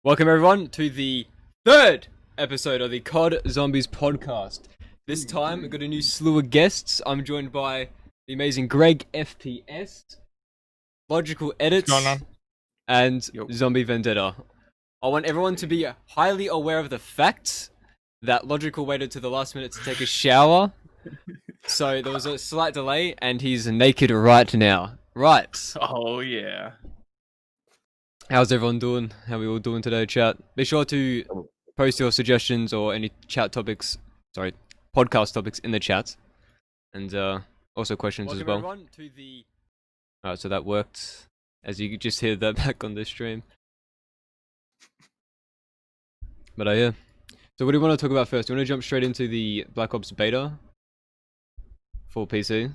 Welcome everyone to the third episode of the COD Zombies Podcast. This time we've got a new slew of guests. I'm joined by the amazing GregFPS, Logical Edits, and Zombie Vendetta. I want everyone to be highly aware of the fact that Logical waited to the last minute to take a shower, so there was a slight delay, and he's naked right now. Right. Oh yeah. How's everyone doing? How are we all doing today, chat? Be sure to post your suggestions or any podcast topics in the chat, and also questions as well. Everyone to the... Alright, so that worked, as you could just hear that back on the stream. But yeah. So what do you want to talk about first? Do you want to jump straight into the Black Ops beta for PC?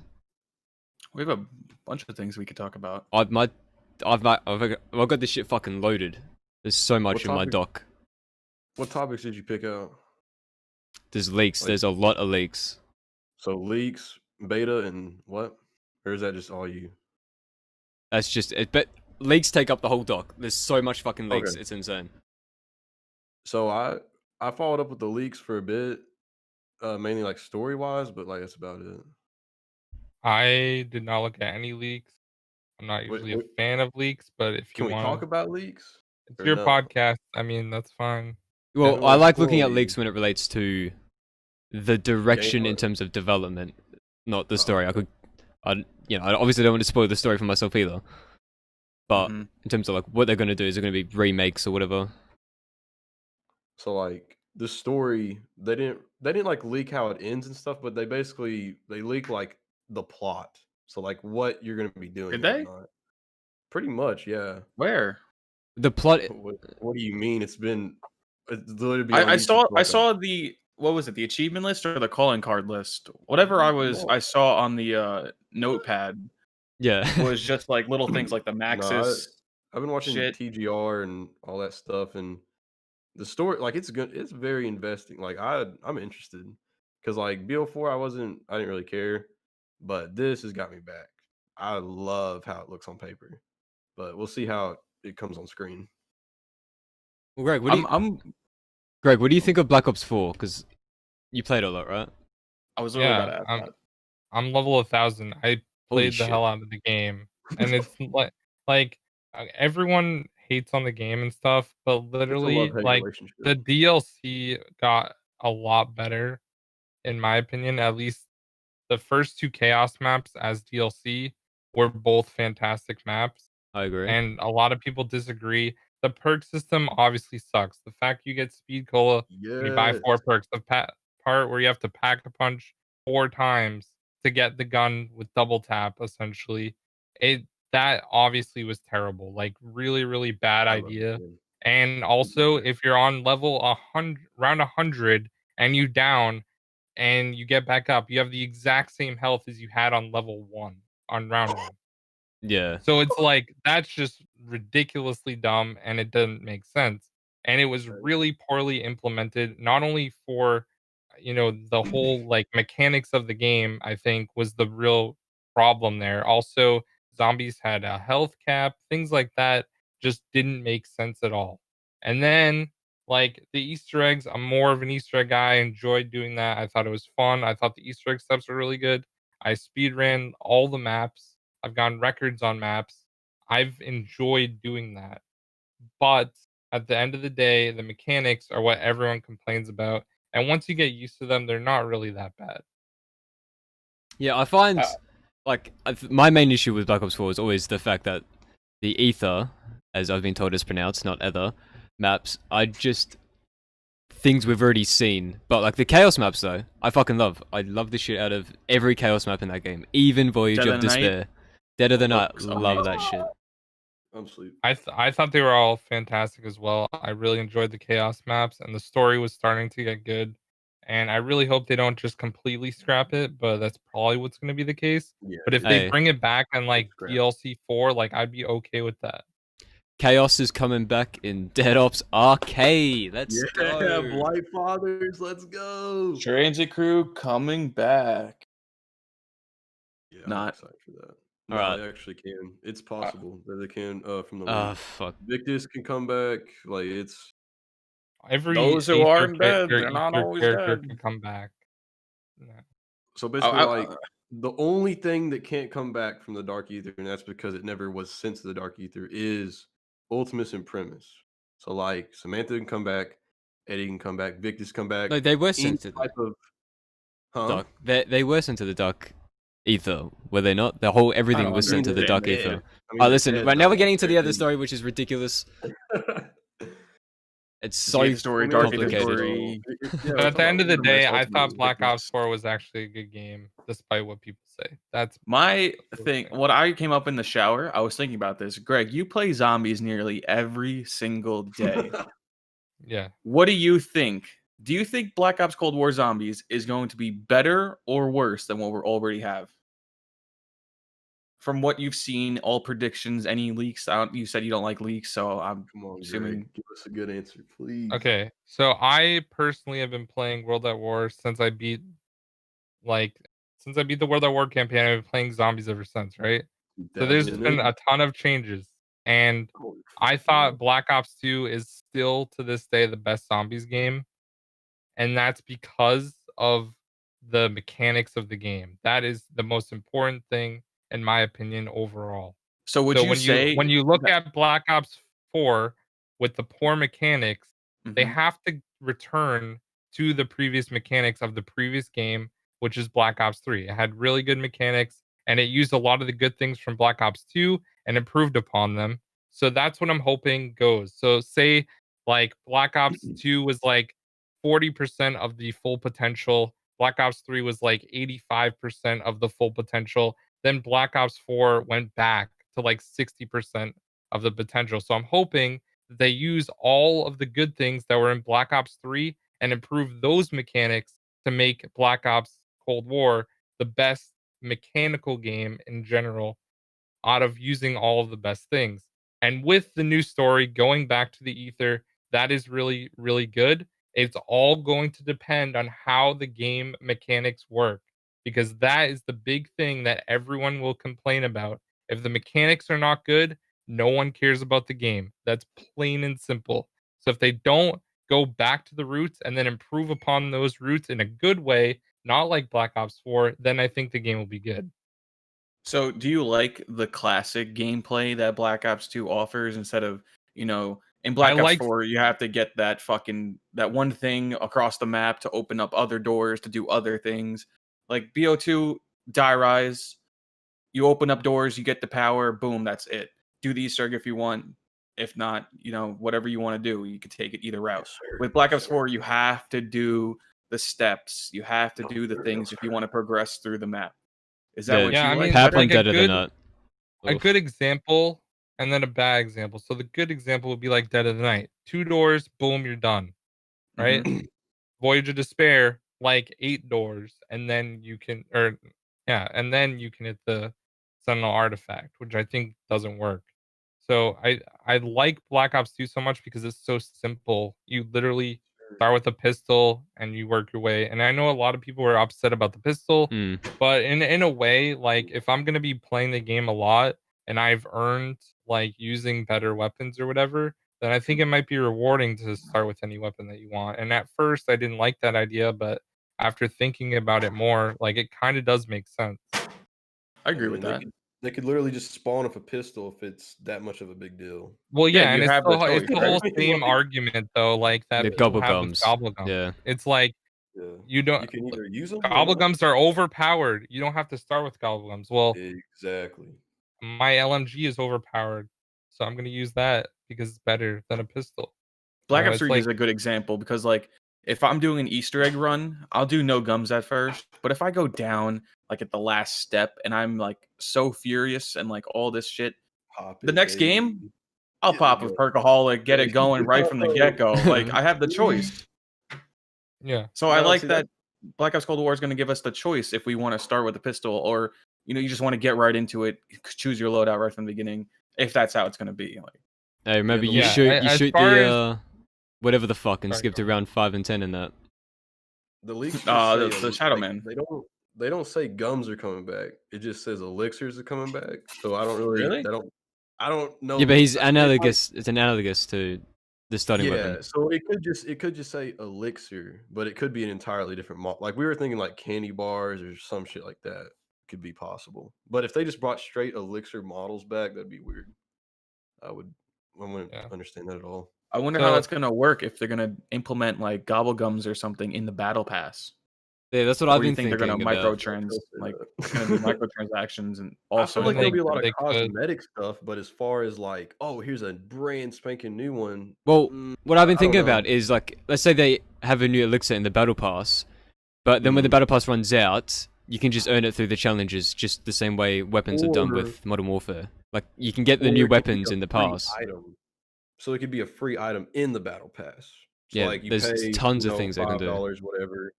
We have a bunch of things we could talk about. I've got this shit fucking loaded. There's so much in my dock. What topics did you pick out? There's leaks. There's a lot of leaks. So leaks, beta, and what? Or is that just all you? That's just it. But leaks take up the whole dock. There's so much fucking leaks. Okay. It's insane. So I followed up with the leaks for a bit, mainly like story wise, but like that's about it. I did not look at any leaks. I'm not usually a fan of leaks, but if you want, can we talk about leaks? It's your podcast. I mean, that's fine. Well, I like looking at leaks when it relates to the direction in terms of development, not the story. I obviously don't want to spoil the story for myself either. But in terms of like what they're going to do, is it going to be remakes or whatever? So like the story, they didn't like leak how it ends and stuff, but they leak like the plot. So like what you're going to be doing. Did they? Pretty much, yeah. Where? The plot. What do you mean? It's literally. I saw the, what was it? The achievement list or the calling card list? Whatever I saw on the notepad. Yeah, was just like little things like the Maxis. I've been watching TGR and all that stuff, and the story, like it's good. It's very investing. Like I'm interested because like BO4, I didn't really care, but this has got me back. I love how it looks on paper, but we'll see how it comes on screen. Well, Greg, what do you think of Black Ops 4? Because you played a lot, right? I was really about to add that. I'm level 1000. I played the hell out of the game, and it's like everyone hates on the game and stuff, but literally like the DLC got a lot better, in my opinion. At least the first two Chaos maps as DLC were both fantastic maps. I agree. And a lot of people disagree. The perk system obviously sucks. The fact you get speed cola when you buy 4 perks, the part where you have to pack a punch 4 times to get the gun with double tap, essentially, that obviously was terrible. Like really, really bad idea. And also, if you're on level 100, round 100, and you down, and you get back up, you have the exact same health as you had on level 1 on round 1. Yeah. So it's like that's just ridiculously dumb, and it doesn't make sense. And it was really poorly implemented, not only for the whole like mechanics of the game, I think was the real problem there. Also, zombies had a health cap, things like that just didn't make sense at all. And then like the Easter eggs, I'm more of an Easter egg guy. I enjoyed doing that. I thought it was fun. I thought the Easter egg steps were really good. I speed ran all the maps. I've gotten records on maps. I've enjoyed doing that. But at the end of the day, the mechanics are what everyone complains about. And once you get used to them, they're not really that bad. Yeah, I find my main issue with Black Ops 4 is always the fact that the ether, as I've been told is pronounced, not ether, maps are just things we've already seen. But like the Chaos maps though, I fucking love. I love the shit out of every Chaos map in that game. Even Voyage of Despair. Dead of the Night, love that shit. I'm sleep. I thought they were all fantastic as well. I really enjoyed the Chaos maps, and the story was starting to get good. And I really hope they don't just completely scrap it, but that's probably what's going to be the case. Yeah, but if they bring it back and like DLC 4, like I'd be okay with that. Chaos is coming back in Dead Ops Arcade. Let's go. Yeah, Blight Fathers, let's go. Transit Crew coming back. Yeah, I'm excited for that. No, Alright. they actually can. It's possible that they can from the Oh leak. fuck. Victus can come back. Like it's Every Those who Aether aren't dead, they're not Aether always character dead. can come back. Yeah. so Oh, basically like the only thing that can't come back from the Dark Ether, and that's because it never was sent to the Dark Ether, is Ultimus and Premise. So like Samantha can come back, Eddie can come back, Victus come back. No, they were Any sent to the type of dark. They were sent to the dark ether, were they not? Everything was sent to the dark ether. Listen, right now we're getting into the other story, which is ridiculous. It's so Gate story, Dark Ether complicated. story. But at the end of the day, I thought Black Ops 4 was actually a good game, despite what people say. That's My thing. What I came up in the shower, I was thinking about this. Greg, you play zombies nearly every single day. yeah. What do you think? Do you think Black Ops Cold War Zombies is going to be better or worse than what we already have? From what you've seen, all predictions, any leaks out? You said you don't like leaks, so I'm Come on, assuming. Greg, give us a good answer, please. Okay, so I personally have been playing World at War since I beat the World at War campaign. I've been playing zombies ever since, right? So there's been a ton of changes, and I thought Black Ops 2 is still to this day the best zombies game, and that's because of the mechanics of the game. That is the most important thing, in my opinion, overall. So would you say when you look at Black Ops 4 with the poor mechanics, they Mhm. have to return to the previous mechanics of the previous game, which is Black Ops 3. It had really good mechanics, and it used a lot of the good things from Black Ops 2 and improved upon them. So that's what I'm hoping goes. So say like Black Ops 2 was like 40% of the full potential. Black Ops 3 was like 85% of the full potential. Then Black Ops 4 went back to like 60% of the potential. So I'm hoping that they use all of the good things that were in Black Ops 3 and improve those mechanics to make Black Ops Cold War the best mechanical game in general out of using all of the best things. And with the new story going back to the ether, that is really, really good. It's all going to depend on how the game mechanics work, because that is the big thing that everyone will complain about. If the mechanics are not good, no one cares about the game. That's plain and simple. So if they don't go back to the roots and then improve upon those roots in a good way, not like Black Ops 4, then I think the game will be good. So do you like the classic gameplay that Black Ops 2 offers instead of, in Black Ops 4 you have to get that one thing across the map to open up other doors to do other things. Like BO2, die rise, you open up doors, you get the power, boom, that's it. Do the Easter egg if you want. If not, whatever you want to do, you can take it either route. With Black Ops 4, you have to do the steps. You have to do the things if you want to progress through the map. Is that what you like? Paplin better than that. A good example and then a bad example. So the good example would be like Dead of the Night. 2 doors, boom, you're done. Right? Mhm. Voyage of Despair, like 8 doors, and then you can and then you can hit the Sentinel artifact, which I think doesn't work. So I like Black Ops 2 so much because it's so simple. You literally start with a pistol and you work your way. And I know a lot of people are upset about the pistol, but in a way, like if I'm gonna be playing the game a lot and I've earned like using better weapons or whatever, then I think it might be rewarding to start with any weapon that you want. And at first I didn't like that idea, but after thinking about it more, like it kind of does make sense. I agree with that. They could literally just spawn with a pistol if it's that much of a big deal. Well, yeah, and you it's have the it's choice, the right? whole same argument though, like that The people have gobble with gums. gobblegums. Yeah. It's like you don't. You can either use them. Gobblegums are overpowered. You don't have to start with gobblegums. Well, exactly. My LMG is overpowered, so I'm gonna use that because it's better than a pistol. Black Ops 3 is a good example because, like, if I'm doing an Easter egg run, I'll do no gums at first. But if I go down, like, at the last step and I'm, like, so furious and, like, all this shit, the next game, I'll pop a Perkaholic, get it going right from the get-go. Like, I have the choice. Yeah. So I like that Black Ops Cold War is going to give us the choice if we want to start with a pistol or, you just want to get right into it, choose your loadout right from the beginning, if that's how it's going to be. Like, hey, remember you shoot the whatever the fuck and skip to round 5 and 10 in that. The leaks the Shadow Man. they don't say gums are coming back. It just says elixirs are coming back. So I don't really, Really? I don't know. Yeah, but he's It might- analogous. It's analogous to the starting yeah, weapon. so it could just say elixir, but it could be an entirely different like we were thinking like candy bars or some shit like that could be possible. But if they just brought straight elixir models back, that'd be weird. I wouldn't understand that at all. I wonder how that's gonna work if they're gonna implement like gobblegums or something in the battle pass. Yeah, that's what Or I've do you been think thinking they're gonna about. like it's gonna be microtransactions and I also feel like there'll be a lot they of cosmetic stuff, but as far as like, oh, here's a brand spanking new one. Well, what I've been I don't thinking know. about is like, let's say they have a new elixir in the battle pass, but then when the battle pass runs out, you can just earn it through the challenges, just the same way weapons are done with Modern Warfare. Like, you can get the new weapons in the pass. So it could be a free item in the battle pass. So Yeah, like you there's pay, tons of things they can do. $5, whatever.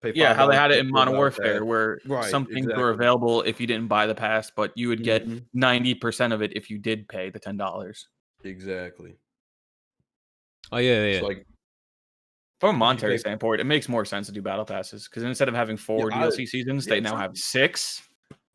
Pay yeah, how they had it $5 in for Modern battle Warfare, pass. where some things were available if you didn't buy the pass, but you would get 90% of it if you did pay the $10. Exactly. Oh yeah. It's like from a monetary standpoint, it makes more sense to do battle passes because instead of having 4 DLC seasons, they now have 6,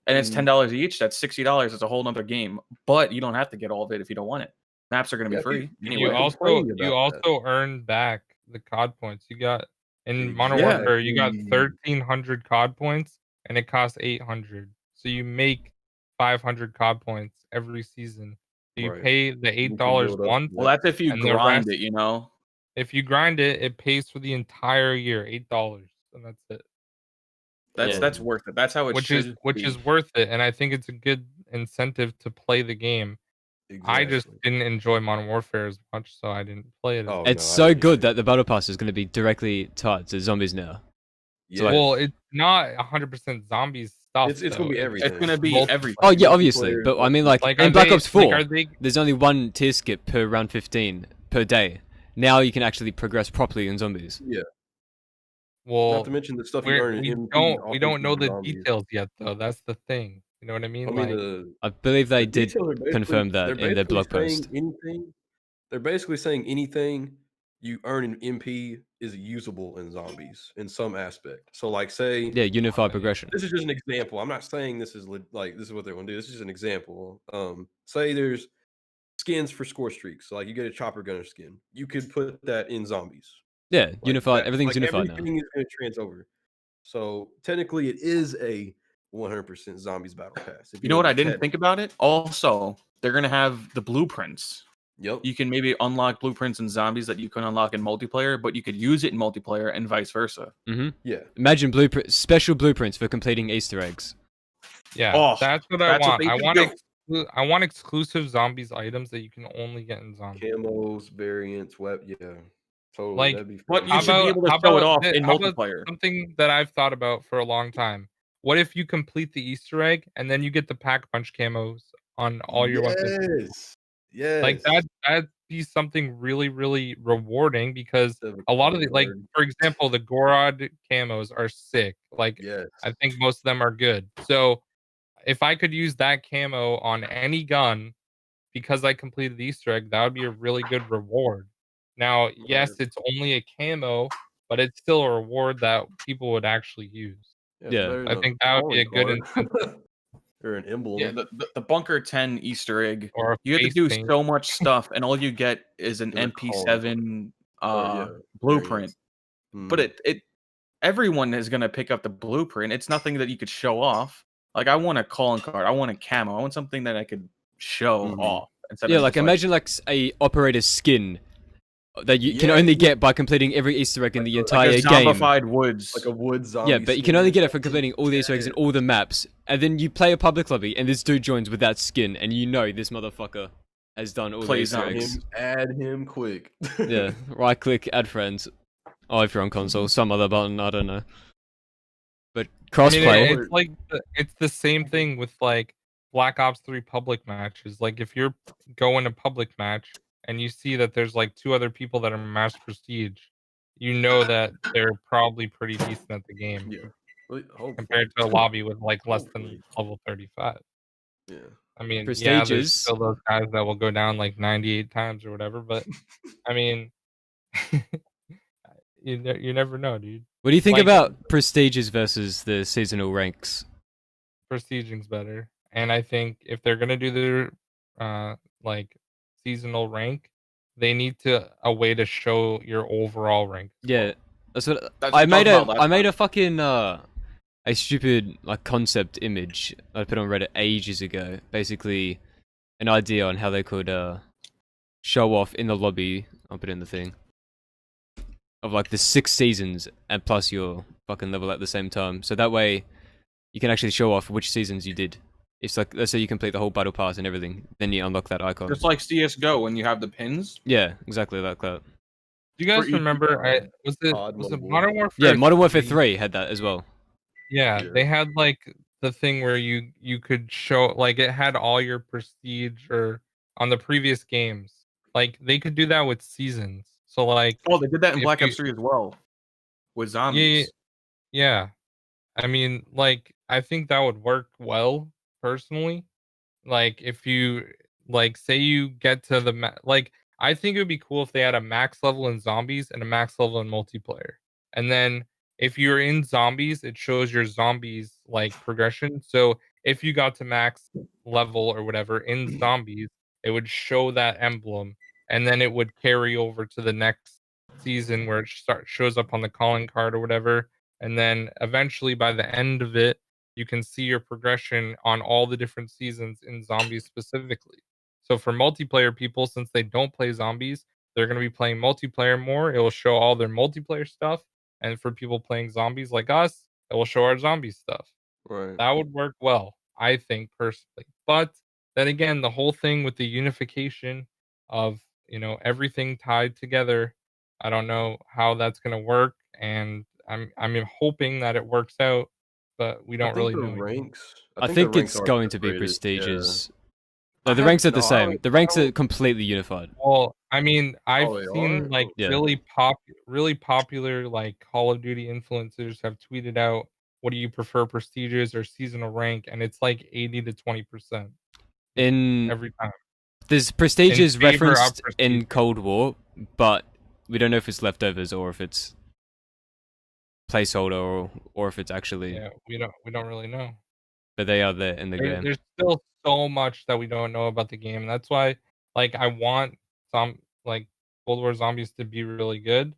and it's $10 each. That's $60. It's a whole nother game, but you don't have to get all of it if you don't want it. Maps are going to be free. You also earn back the COD points. You got in Modern Warfare, you got 1,300 COD points, and it costs 800. So you make 500 COD points every season. So you pay the $8 once. Well, that's if you grind it, you know. If you grind it, it pays for the entire year, $8, and that's it. That's worth it. That's how it should which is worth it, and I think it's a good incentive to play the game. Exactly. I just didn't enjoy Modern Warfare as much, so I didn't play it. It's so good that the battle pass is going to be directly tied to zombies now. Yeah. So well, it's not 100% zombies stuff. It's going to be everything. It's going to be everything. Oh yeah, obviously, but I mean, like in Black Ops 4, there's only one tier skip per round 15 per day. Now you can actually progress properly in zombies. Yeah. Well, not to mention the stuff you earn in we don't know the details yet, though. That's the thing. You know what I mean? I believe they did confirm that in their blog post. They're basically saying anything you earn in MP is usable in zombies in some aspect. So, like, say, unified progression. This is just an example. I'm not saying this is like this is what they want to do. This is just an example. Say there's skins for score streaks. So, like, you get a chopper gunner skin. You could put that in zombies. Yeah, unified. Everything's unified now. Everything is going to trans over. So technically, it is a 100% zombies battle pass. You know what I didn't think about it? Also, they're going to have the blueprints. Yep. You can maybe unlock blueprints in zombies that you can unlock in multiplayer, but you could use it in multiplayer and vice versa. Mm-hmm. Yeah. Imagine special blueprints for completing Easter eggs. Yeah, that's what I want. I want exclusive zombies items that you can only get in zombies. Camos, variants, yeah. Totally. Like, that'd be but you should be able to show it off in multiplayer. Something that I've thought about for a long time. What if you complete the Easter egg and then you get the pack punch camos on all your weapons? Yes. Like that'd be something really, really rewarding because a lot of the, like, for example, the Gorod camos are sick. Like, I think most of them are good. So if I could use that camo on any gun because I completed the Easter egg, that would be a really good reward. Now, yes, it's only a camo, but it's still a reward that people would actually use. Yeah, I think that would be a good incentive. Or an emblem. Yeah, the Bunker 10 Easter egg. Or you have to do so much stuff, and all you get is an MP7 blueprint. But everyone is going to pick up the blueprint. It's nothing that you could show off. Like, I want a calling card. I want a camo. I want something that I could show off. Yeah, like imagine like a operator's skin that you can only get by completing every Easter egg in the entire like a game. Zombified woods. Like a wood zombie. Yeah, but you can only get it for completing all the Easter eggs in all the maps. And then you play a public lobby, and this dude joins with that skin, and you know this motherfucker has done all the Easter eggs. Add him quick. Yeah, right click, add friends. Oh, if you're on console, some other button, I don't know. But crossplay. It's like it's the same thing with like Black Ops 3 public matches. Like if you're going to public match and you see that there's like 2 other people that are mass prestige, you know that they're probably pretty decent at the game. Yeah. Compared to a lobby with like less than level 35. Yeah. I mean, Prestiges. there's still those guys that will go down like 98 times or whatever, but I mean, you never know, dude. What do you think Like- about prestiges versus the seasonal ranks? Prestiging's better, and I think if they're gonna do their like seasonal rank, they need a way to show your overall rank. Yeah, that's what That's I what made. I was about last I made time. a fucking a stupid like concept image I put on Reddit ages ago. Basically, an idea on how they could show off in the lobby. I'll put it in the thing of like the 6 seasons and plus your fucking level at the same time. So that way, you can actually show off which seasons you did. It's like, let's say you complete the whole battle pass and everything, then you unlock that icon. Just like CS:GO when you have the pins. Yeah, exactly like that. Do you guys For each- remember? Was it COD Mobile. Modern Warfare? Yeah, Modern Warfare 3? 3 had that as well. Yeah, Yeah. they had like the thing where you could show like it had all your prestige or on the previous games. Like they could do that with seasons. So like Oh, they did that in If Black you- Ops 3 as well with yeah, zombies. yeah. I mean, like I think that would work well personally. Like if you like say you get to the like I think it would be cool if they had a max level in zombies and a max level in multiplayer. And then if you're in zombies, it shows your zombies like progression. So if you got to max level or whatever in zombies, it would show that emblem and then it would carry over to the next season where it shows up on the calling card or whatever. And then eventually by the end of it, you can see your progression on all the different seasons in zombies specifically. So for multiplayer people, since they don't play zombies, they're going to be playing multiplayer more. It will show all their multiplayer stuff. And for people playing zombies like us, it will show our zombie stuff. Right. That would work well, I think personally. But then again, the whole thing with the unification of, everything tied together, I don't know how that's going to work. And I'm hoping that it works out, but we I don't think really the know. ranks. I the think ranks it's are going to be separated, prestigious. yeah. No, the I ranks are have- the no, I same. don't- The ranks I are don't- completely unified. Well, I mean, I've they seen are? like Yeah. really popular like Call of Duty influencers have tweeted out, what do you prefer, prestigious or seasonal rank? And it's like 80 to 20% In every time. there's prestigious favor of referenced in prestige. Cold War, but we don't know if it's leftovers or if it's placeholder or if it's actually. Yeah, we don't really know. But they are there in the game. There's still so much that we don't know about the game. And that's why like I want some like Cold War Zombies to be really good,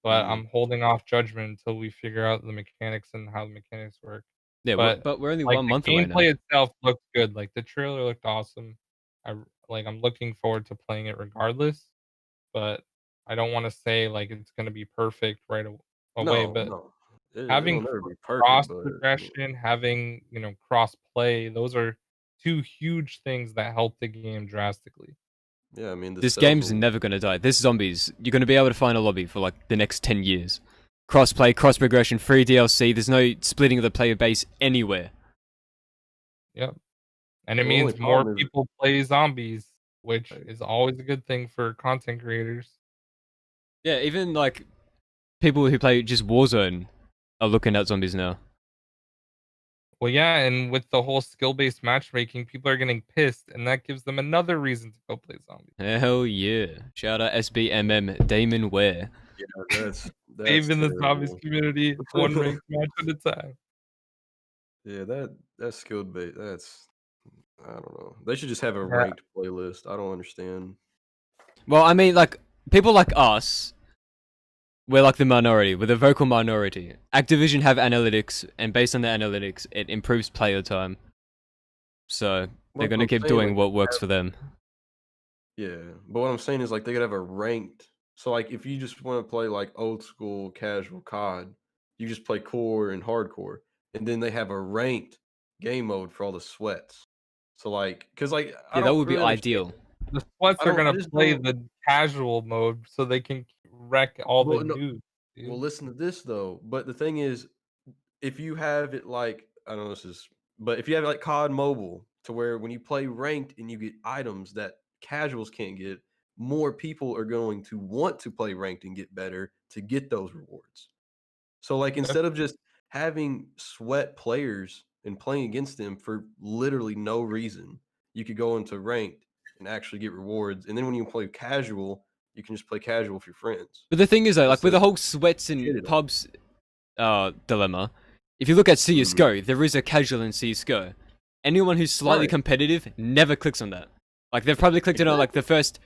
but I'm holding off judgment until we figure out the mechanics and how the mechanics work. Yeah, but, but we're only Like 1 the month away now. gameplay itself looked good. Like the trailer looked awesome. I'm looking forward to playing it regardless, but I don't want to say like it's going to be perfect right away. But no. having It'll never be cross perfect, but progression, having cross play, those are two huge things that help the game drastically. yeah, I mean, the This sales game's will- never gonna die. This zombies, you're gonna be able to find a lobby for like the next 10 years. Crossplay, cross progression, free DLC. There's no splitting of the player base anywhere. Yep. And it The means only more problem is- people play zombies, which Right. is always a good thing for content creators. Yeah, even like people who play just Warzone are looking at zombies now. Well, yeah, and with the whole skill-based matchmaking, people are getting pissed, and that gives them another reason to go play zombies. Hell yeah! Shout out SBMM Damon Ware. Yeah, that's Saving the zombies terrible. community one ranked match at a time. Yeah, that's skilled bait. That's I don't know. They should just have a Yeah. ranked playlist. I don't understand. Well, I mean, like people like us, we're like the minority. We're the vocal minority. Activision have analytics, and based on the analytics, it improves player time. So they're What gonna I'm keep saying, doing like, what works for them. Yeah, but what I'm saying is like they could have a ranked. So like if you just want to play like old school casual COD, you just play core and hardcore, and then they have a ranked game mode for all the sweats. So like, cause like I Yeah, that don't would be really understand- ideal. The sweats I are don't- I gonna just play don't- the casual mode so they can wreck all Well, the no, dudes. Dude. Well, listen to this though. But the thing is, if you have it like I don't know this is, but if you have it like COD Mobile to where when you play ranked and you get items that casuals can't get, more people are going to want to play ranked and get better to get those rewards. So like instead of just having sweat players and playing against them for literally no reason, you could go into ranked and actually get rewards. And then when you play casual, you can just play casual with your friends. But the thing is, though, like with the whole sweats and pubs dilemma, if you look at CS:GO, there is a casual in CS:GO. Anyone who's slightly competitive never clicks on that. Like they've probably clicked on it like the first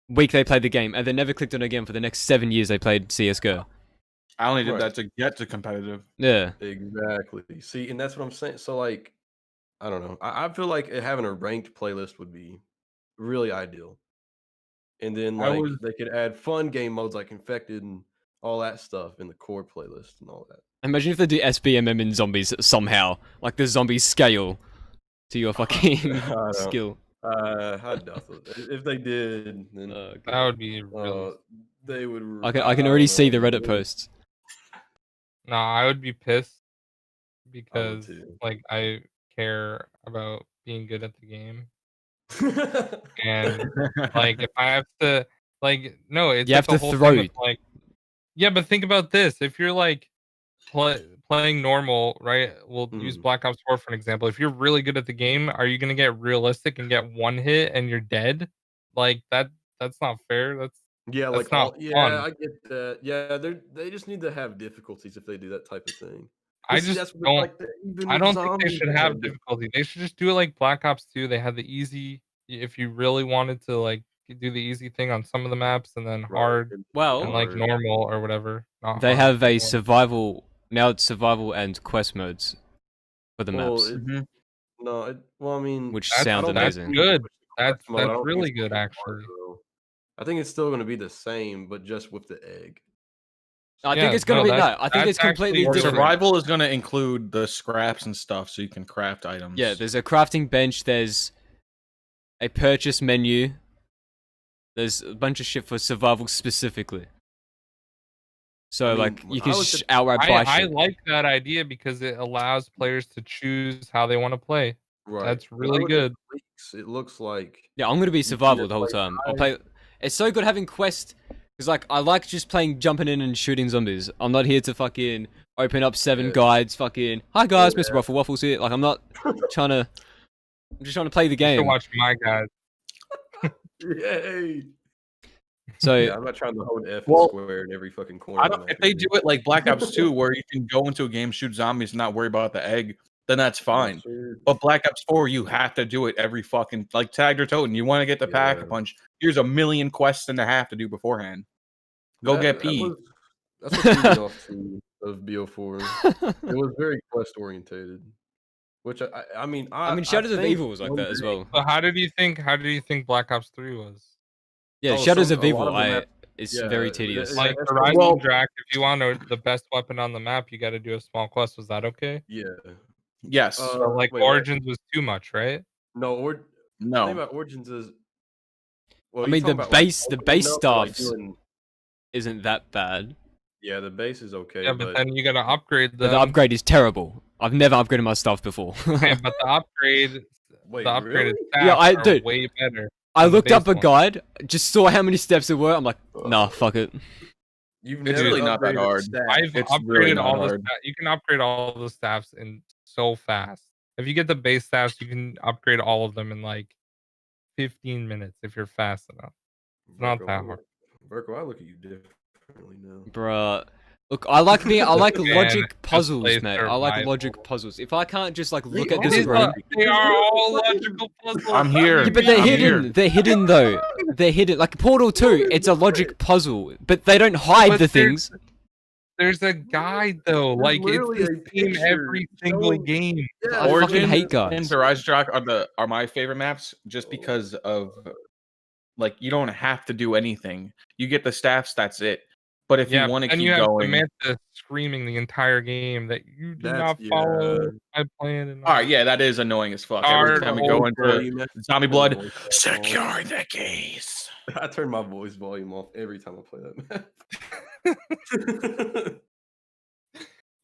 week they played the game, and they never clicked on it again for the next 7 years they played CS:GO. I only did that to get to competitive. Yeah, exactly. See, and that's what I'm saying. So like, I don't know. I feel like having a ranked playlist would be really ideal. And then like they could add fun game modes like infected and all that stuff in the core playlist and all that. Imagine if they do SBMM in zombies somehow, like the zombie scale to your fucking skill. I doubt it. If they did, then that would be really. They would. I can already see the Reddit posts. No, I would be pissed because like I care about being good at the game, and like if I have to, like, no, it's you like have to throw. Like, yeah, but think about this: if you're like playing normal, right? We'll use Black Ops 4 for an example. If you're really good at the game, are you gonna get realistic and get one hit and you're dead? Like that's not fair. That's like not fun. I get that. Yeah, they just need to have difficulties if they do that type of thing. I just don't. I don't think they should have difficulty. They should just do it like Black Ops 2. They had the easy. If you really wanted to like do the easy thing on some of the maps, and then hard, and like normal or whatever. They have a survival. Now it's survival and quest modes for the maps. I mean, which sounds amazing. That's good. That's really good, actually. I think it's still going to be the same, but just with the egg. I think it's going to be I think it's completely different. Survival is going to include the scraps and stuff, so you can craft items. Yeah, there's a crafting bench. There's a purchase menu. There's a bunch of shit for survival specifically. So, like, you can just outright buy shit. I like that idea because it allows players to choose how they want to play. Right. That's really good. It looks like... Yeah, I'm going to be survival the whole time. I'll play... It's so good having quest... Because, like, I like just jumping in and shooting zombies. I'm not here to fucking open up 7 guides, fucking... Hi, guys, Mr. Ruffle Waffles here. Like, I'm not trying to... I'm just trying to play the game. You can watch my guys. Yay! So I'm not trying to hold F square in every fucking corner. If they do it like Black Ops 2, where you can go into a game, shoot zombies, and not worry about the egg, then that's fine. But Black Ops 4, you have to do it every fucking like tagged or totem. You want to get the pack a punch? Here's a million quests and a half to do beforehand. Go get P. That's what threw me off of BO4. It was very quest orientated. Which I mean, Shadows of Evil was like that as well. So how did you think Black Ops 3 was? Yeah, Shadows of Evil is very tedious. Like Horizon Drac, if you want the best weapon on the map, you got to do a small quest. Was that okay? Yeah. Yes. So like Origins was too much, right? No. The thing about Origins is, I mean, the base staffs isn't that bad. Yeah, the base is okay. Yeah, but then you got to upgrade them. But the upgrade is terrible. I've never upgraded my stuff before. Okay, but the upgrade, really? Stats are way better. I looked up a guide, just saw how many steps there were. I'm like, nah, fuck it. It's really not that hard. I've upgraded all the stats. You can upgrade all the staffs in so fast. If you get the base staffs, you can upgrade all of them in like 15 minutes if you're fast enough. It's not that hard. Virgo, I look at you differently now. Bruh. Look, I like logic puzzles, mate. I like logic puzzles. If I can't just like look at this room, they are all logical puzzles. I'm here. Yeah, but they're hidden. They're hidden though. They're hidden. Like Portal 2, it's a logic puzzle, but they don't hide the things. There's a guide though. Like it's the same every single game. Yeah, I fucking hate guides. And Horizon Drac are my favorite maps just because of like you don't have to do anything. You get the staffs. That's it. But if you want to keep going, Samantha screaming the entire game that you do not follow my plan. And all right, that is annoying as fuck. Every time we go into Zombie Blood, secure the keys. I turn my voice volume off every time I play that map.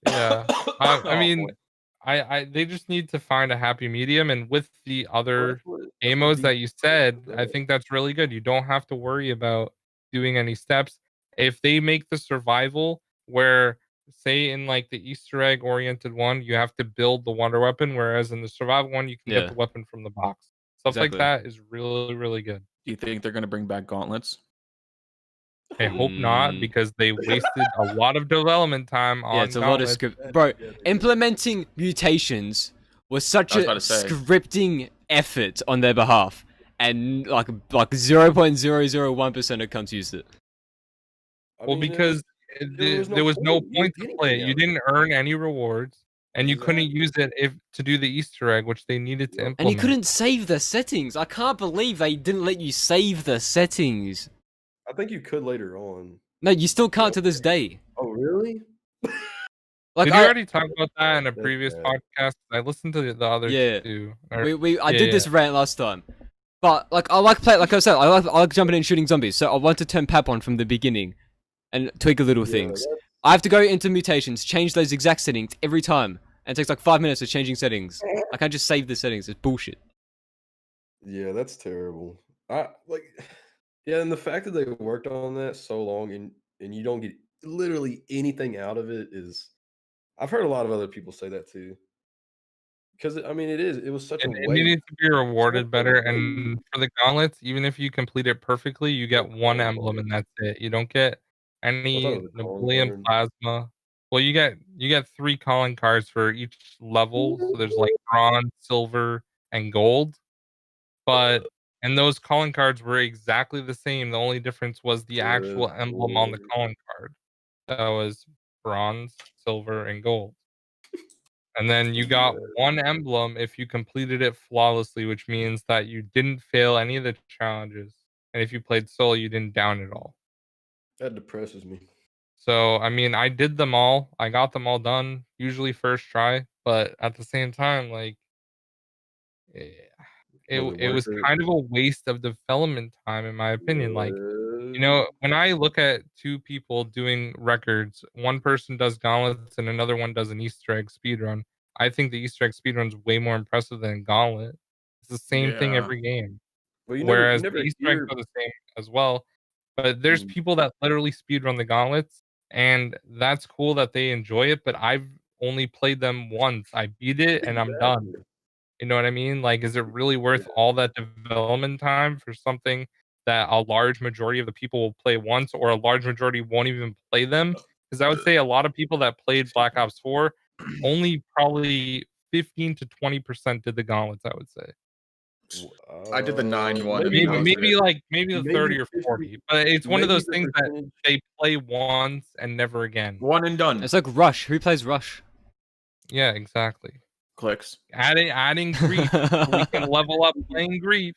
Yeah, I mean, they just need to find a happy medium, and with the other game modes that you said, I think that's really good. You don't have to worry about doing any steps. If they make the survival where, say, in like the Easter egg oriented one, you have to build the wonder weapon, whereas in the survival one, you can get the weapon from the box. Stuff like that is really, really good. Do you think they're going to bring back gauntlets? I hope not, because they wasted a lot of development time on it's a lot of script. Bro, implementing mutations was such a scripting effort on their behalf, and like 0.001% of cunts used it. Well, because there was no point to play it. You didn't earn any rewards, and you couldn't use it to do the Easter egg, which they needed to implement. And you couldn't save the settings. I can't believe they didn't let you save the settings. I think you could later on. No, you still can't to this day. Oh, really? Did you already talk about that in a previous podcast? I listened to the others too. I did this rant last time. But I like I like jumping in and shooting zombies, so I want to turn PAP on from the beginning and tweak a little things. I have to go into mutations, change those exact settings every time. And it takes like 5 minutes of changing settings. I can't just save the settings. It's bullshit. Yeah, that's terrible. And the fact that they worked on that so long and you don't get literally anything out of it is. I've heard a lot of other people say that too. Because it was such a waste. It needs to be rewarded better. And for the gauntlets, even if you complete it perfectly, you get one emblem and that's it. You don't get any Napoleon plasma. Well, you get 3 calling cards for each level. So there's like bronze, silver, and gold. And those calling cards were exactly the same. The only difference was the actual emblem on the calling card. That was bronze, silver, and gold. And then you got one emblem if you completed it flawlessly, which means that you didn't fail any of the challenges. And if you played solo, you didn't down it all. That depresses me. So, I did them all. I got them all done, usually first try. But at the same time, it was kind of a waste of development time, in my opinion. When I look at 2 people doing records, one person does gauntlets and another one does an Easter egg speedrun. I think the Easter egg speedrun's way more impressive than gauntlet. It's the same thing every game. Whereas the Easter eggs are the same as well. But there's people that literally speedrun the gauntlets, and that's cool that they enjoy it, but I've only played them once. I beat it and I'm done. You know what I mean? Is it really worth all that development time for something that a large majority of the people will play once, or a large majority won't even play them? Because I would say a lot of people that played Black Ops 4, only probably 15 to 20% did the gauntlets, I would say. I did the 9 one. Maybe the 30 or 40. But it's one of those things that they play once and never again. One and done. It's like Rush. Who plays Rush? Yeah, exactly. Clicks. Adding grief. So we can level up playing grief,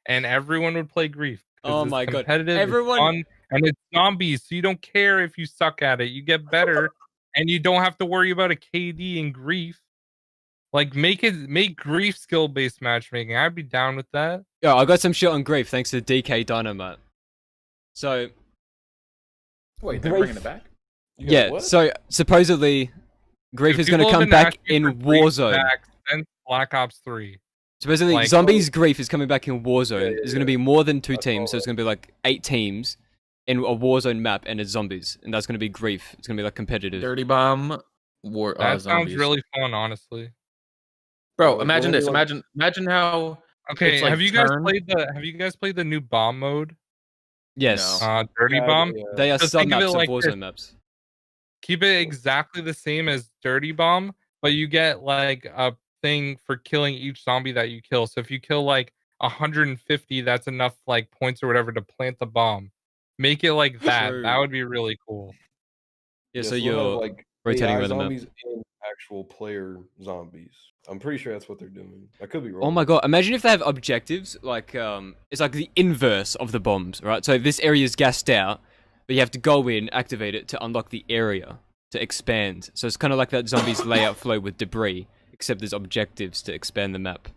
and everyone would play grief. Oh my god! Everyone, it's fun, and it's zombies, so you don't care if you suck at it. You get better, and you don't have to worry about a KD in grief. Make grief skill based matchmaking. I'd be down with that. Yeah, I got some shit on grief thanks to DK Dynamite. So, wait, they're bringing it back? Yeah. So supposedly, grief is going to come back in Warzone. Since Black Ops 3. Supposedly, Zombies Grief is coming back in Warzone. There's going to be more than 2 teams, so it's going to be 8 teams in a Warzone map, and it's zombies, and that's going to be Grief. It's going to be competitive. Dirty Bomb, that sounds really fun, honestly. Bro, imagine this. Imagine how. Okay, have you guys played the new bomb mode? Yes. Dirty Bomb. Yeah. They are some maps of Warzone maps. Keep it exactly the same as Dirty Bomb, but you get a thing for killing each zombie that you kill. So if you kill 150, that's enough points or whatever to plant the bomb. Make it like that. True. That would be really cool. Yeah, so you're rotating around the map. Zombies and actual player zombies. I'm pretty sure that's what they're doing. I could be wrong. Oh my god! Imagine if they have objectives it's like the inverse of the bombs, right? So this area is gassed out, but you have to go in, activate it to unlock the area to expand. So it's kind of like that zombies layout flow with debris, except there's objectives to expand the map.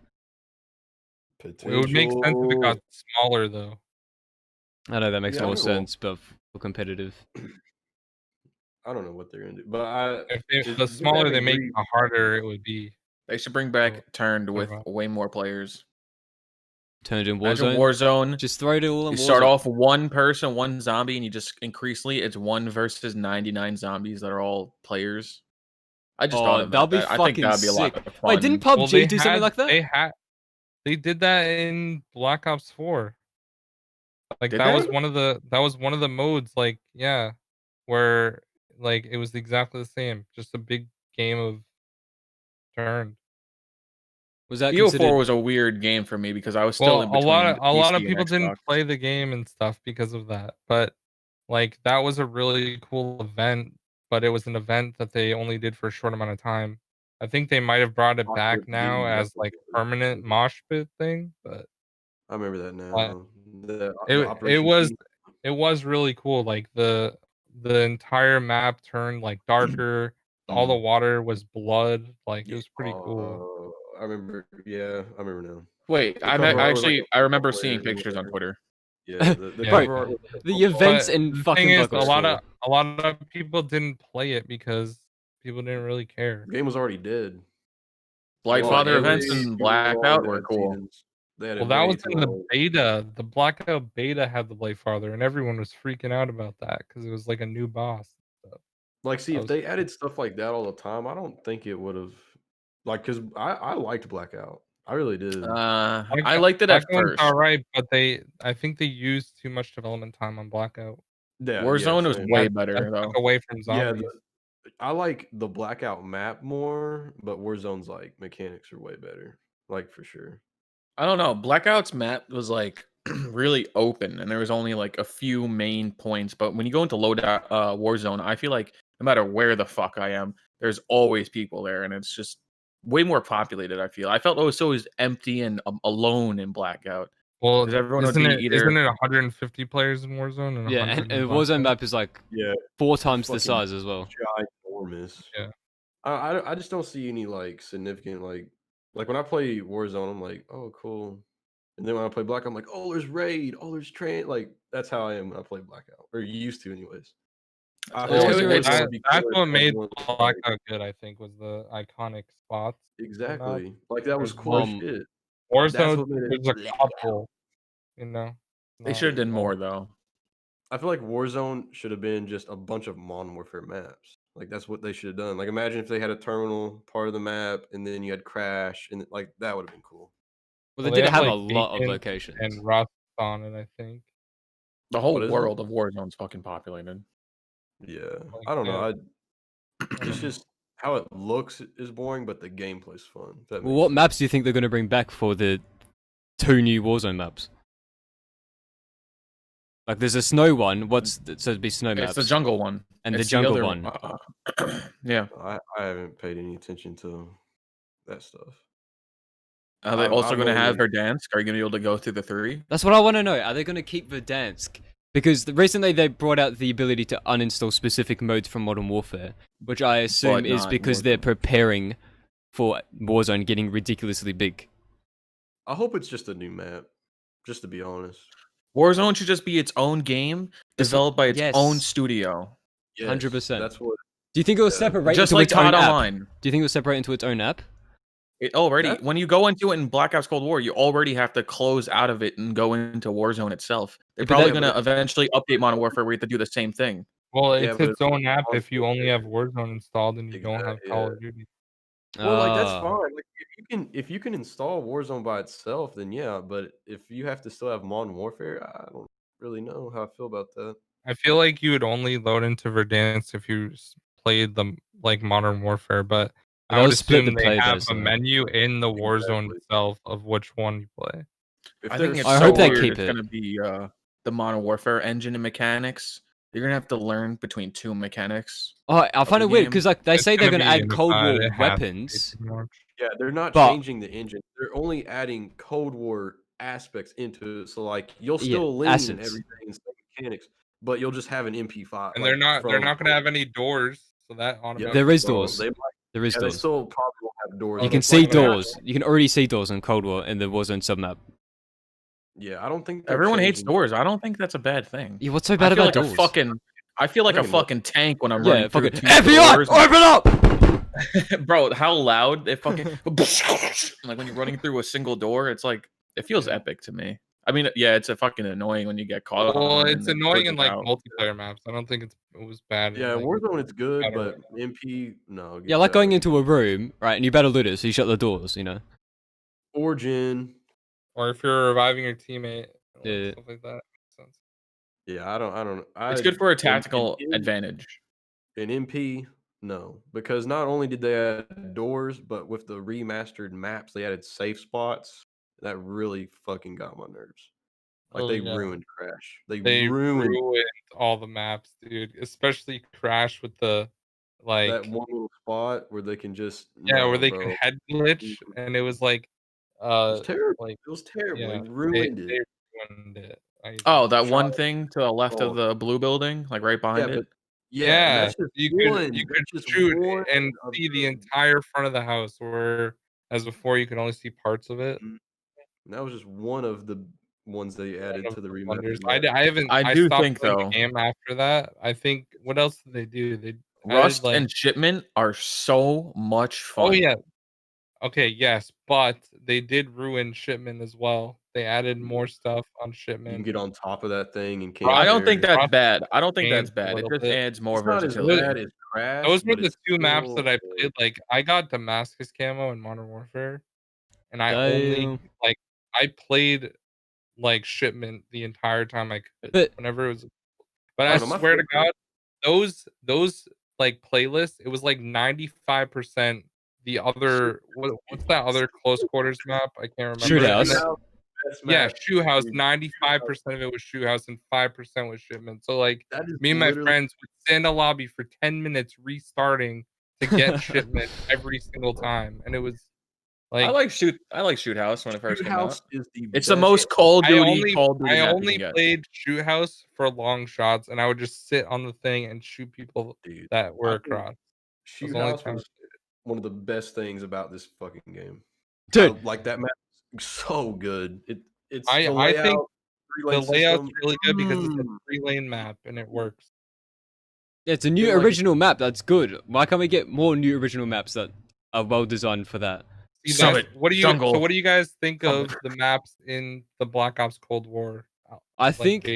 Potential. It would make sense if it got smaller, though. I know that makes more sense, but for competitive. I don't know what they're gonna do, but if the smaller they make, the harder it would be. They should bring back Turned with way more players. Turned in Warzone. Warzone. Just throw it all in You Warzone. start off one person, one zombie, and you just increasingly it's 1 versus 99 zombies that are all players. I just thought that'll be that. fucking I think that'd be a lot sick. of fun. Wait, didn't PUBG do something like that? They did that in Black Ops 4. Like Did that was they? one of the modes. Like where like it was exactly the same, just a big game of turn. Was that BO4 considered? was a weird game for me because I was still Well, in a lot between of a lot PC of and people didn't Xbox. play the game and stuff because of that. But like that was a really cool event, but it was an event that they only did for a short amount of time. I think they might have brought it back now as like permanent mosh pit thing, but I remember that uh, now. The it Operation was P. it was really cool. Like the entire map turned like darker. All the water was blood. Like it was pretty cool. I remember. Yeah, I remember now. Wait, The cover art was like I remember a seeing square or pictures on whatever. Twitter. Yeah, the Yeah. cover art was like The events But in the thing fucking is, Black a Ops lot 4. of people didn't play it because people didn't really care. The game was already dead. Blightfather events way and too long Blackout were bad cool. seasons. They had Well, it that way was too in the long. beta. The Blackout beta had the Blightfather, and everyone was freaking out about that because it was like a new boss. So, Like, see, that if was they cool. added stuff like that all the time, I don't think it would have. Like, cause I liked Blackout. I really did. I liked it at Blackout's first. all right, but I think they used too much development time on Blackout. Yeah, Warzone was same. way That better though. took away from Yeah, zombies. I like the Blackout map more, but Warzone's like mechanics are way better. Like for sure. I don't know. Blackout's map was like really open, and there was only like a few main points. But when you go into loadout Warzone, I feel like no matter where the fuck I am, there's always people there, and it's just way more populated. I felt it was so empty and alone in Blackout. Well, 'Cause everyone would isn't be it either 150 players in Warzone and Yeah, 100 and in Warzone Blackout? map is like Yeah, 4 times the fucking size as well. ginormous. Yeah. I just don't see any like significant like when I play Warzone, I'm like, oh cool. And then when I play Blackout, I'm like, oh, there's raid, oh, there's train. Like that's how I am when I play Blackout, or used to, anyways. I Well, feel like it's- Warzone would be That's cooler what if made everyone was, like- Blackout good. I think was the iconic spots. exactly like that was There's cool as one- shit. Warzone, what made it there's a Blackout. couple. You know, they not should have done all. more though. I feel like Warzone should have been just a bunch of Modern Warfare maps. Like that's what they should have done. Like imagine if they had a terminal part of the map, and then you had Crash, and like that would have been cool. Well, they They did have a like, lot of Beacon locations. and Rust on it. I think. The whole What is it? world of Warzone's fucking populated. Yeah, Like, I don't know. yeah. It's just how it looks is boring, but the gameplay's fun. if that Well, makes what sense. maps do you think they're going to bring back for the 2 new Warzone maps? Like, there's a snow one. So it'd be snow maps. It's the jungle one. And It's the jungle other one. Yeah. I haven't paid any attention to that stuff. Are they I'm- also I'm going to have only- Verdansk? Are you going to be able to go through the 3? That's what I want to know. Are they going to keep Verdansk? Because recently they brought out the ability to uninstall specific modes from Modern Warfare, which I assume But is not because they're Warzone. preparing for Warzone getting ridiculously big. I hope it's just a new map. Just to be honest. Warzone should just be its own game, developed by its Yes. own studio. Yes, 100%. That's what. Do you think it will Yeah. separate Just into like its own COD app? Online. Do you think it will separate into its own app? It already, That- when you go into it in Black Ops Cold War, you already have to close out of it and go into Warzone itself. They're Yeah, but probably that- going to eventually update Modern Warfare where you have to do the same thing. Well, Yeah, it's but its own app if you only have Warfare. Warzone installed and you don't have Exactly, Call yeah. of Duty. Well, like that's Ah. fine. Like if you can install Warzone by itself, then yeah. But if you have to still have Modern Warfare, I don't really know how I feel about that. I feel like you would only load into Verdansk if you played the like Modern Warfare, but I They'll would split assume the they play have though, a so- menu in the Warzone Exactly. itself of which one you play. If I think there's it's I so hope they weird keep it's it. going to be the Modern Warfare engine and mechanics. You're going to have to learn between 2 mechanics. Oh, I find the it weird game. because like they It's say they're gonna going to be add Cold unified, War it has to be weapons. pretty much. yeah, they're not But- changing the engine. They're only adding Cold War aspects into it. So like you'll Yeah, still lean and assets. everything and stuff mechanics, but you'll just have an MP5. And like, they're not from- going to have any doors, so that automatically. There is well, doors. They might, There is yeah, they doors. still probably won't have doors. You on can the see front end. doors. You can already see doors in Cold War in the Warzone submap. Yeah, I don't think they're Everyone hates changing- doors. I don't think that's a bad thing. Yeah, what's so bad I feel about like doors? I feel like a think it fucking tank when I'm Yeah, running through fucking 2 FBI, doors. open up! Bro, how loud it fucking like when you're running through a single door, it's like it feels epic to me. I mean, yeah, it's a fucking annoying when you get caught. Well, on it's and annoying in freaking like out. multiplayer maps. I don't think it was bad. in, Yeah, like, Warzone it's good, Battle but MP no. Yeah, like going into a room, right, and you better loot it, so you shut the doors, you know? Origin. or if you're reviving your teammate, or Yeah. stuff like that. So, Yeah, I don't. It's good for a tactical advantage. In MP, no, because not only did they add doors, but with the remastered maps, they added safe spots. That really fucking got my nerves. Like they ruined Crash. They ruined all the maps, dude. Especially Crash with the that one little spot where they can just where they can head glitch, and it was like it was terrible. like It was terrible. yeah, They ruined it. they ruined it. Oh, that one thing to the left of the blue building, like right behind it. Yeah, and that's just you one. could shoot and see the entire front of the house, where as before you could only see parts of it. And that was just one of the ones they added to the wonders. remastered. I do stopped think playing though. the game after that. I think what else did they do? They Rust added, and Shipment are so much fun. Oh yeah. Okay, yes, but they did ruin Shipment as well. They added more stuff on Shipment. You can get on top of that thing and I don't think that's bad. I don't think that's bad. It just adds more versatility. That is Crash. Those were the two maps that I played. Like I got Damascus camo in Modern Warfare, and I only I played like Shipment the entire time I could. But whenever it was, but I swear to God, those like playlists, it was like 95%. The other what's that other close quarters map? I can't remember. Shoot House. Yeah, Shoe House. 95% of it was Shoe House, and 5% was Shipment. So like me and my friends would stay in the lobby for 10 minutes restarting to get Shipment every single time, and it was like I like Shoot House when it first came out. It's the most Call of Duty. I only played Shoot House for long shots, and I would just sit on the thing and shoot people that were across. Shoot House was one of the best things about this fucking game, dude. Like that map is so good. It's I think the layout's really good because it's a 3-lane map and it works. Yeah, it's a new original map. That's good. Why can't we get more new original maps that are well designed for that? What do you guys think of the maps in the Black Ops Cold War? I think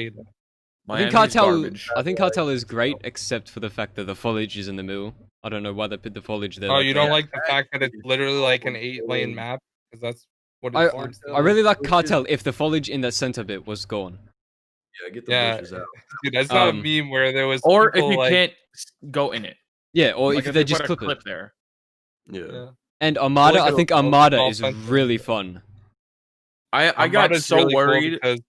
Cartel is great, except for the fact that the foliage is in the middle. I don't know why they put the foliage there. Oh, you don't like the fact that it's literally like an 8-lane map? Because that's what it seems I really like Cartel if the foliage in the center bit was gone. Yeah, get the bushes out. Dude, that's not a meme where there was or if you can't go in it. Yeah, or if they just clip it. There. Yeah. And Armada, I think Armada is really fun. I got so really worried because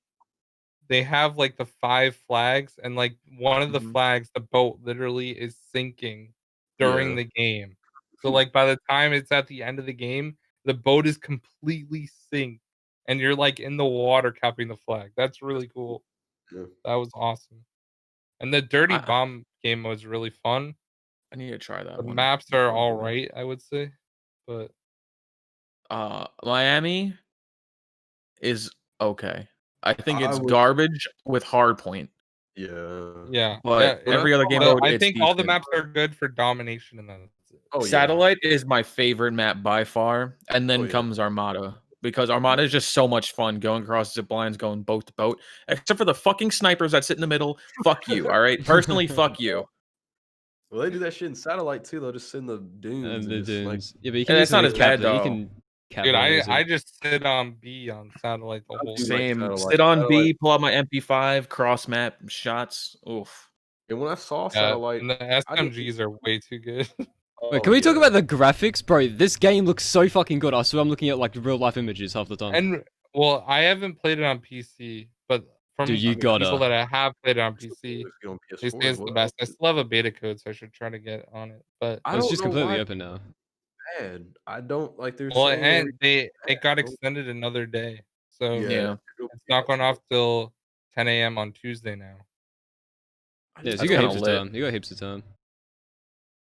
they have like the 5 flags, and like one of the flags, the boat literally is sinking during the game. So like by the time it's at the end of the game, the boat is completely sink, and you're like in the water capping the flag. That's really cool. Yeah. That was awesome. And the Dirty Bomb game was really fun. I need to try that. The maps are all right, I would say, but Miami is okay. I think it's garbage with hardpoint. Yeah. But every other game I think all the maps are good for domination, and then Satellite is my favorite map by far, and then comes Armada, because Armada is just so much fun going across zip lines, going boat to boat, except for the fucking snipers that sit in the middle. Fuck you, all right? Personally, fuck you. Well, they do that shit in Satellite too. They'll just sit in the dunes. Yeah, but you can. It's not as bad though. You can. Dude, I just sit on B on Satellite the whole time. Sit on B, pull out my MP5, cross map shots. Oof. And when I saw Satellite, and the SMGs are way too good. Wait, can we talk about the graphics, bro? This game looks so fucking good. I swear, I'm looking at like real life images half the time. And well, I haven't played it on PC, but from people that I have played it on PC, they say it's the best. I still have a beta code, so I should try to get on it. But it's just completely open now. Bad. I don't like. There's and it got extended another day, so it's not going off till 10 a.m. on Tuesday now. Yeah, so you got heaps of time. You got heaps of time.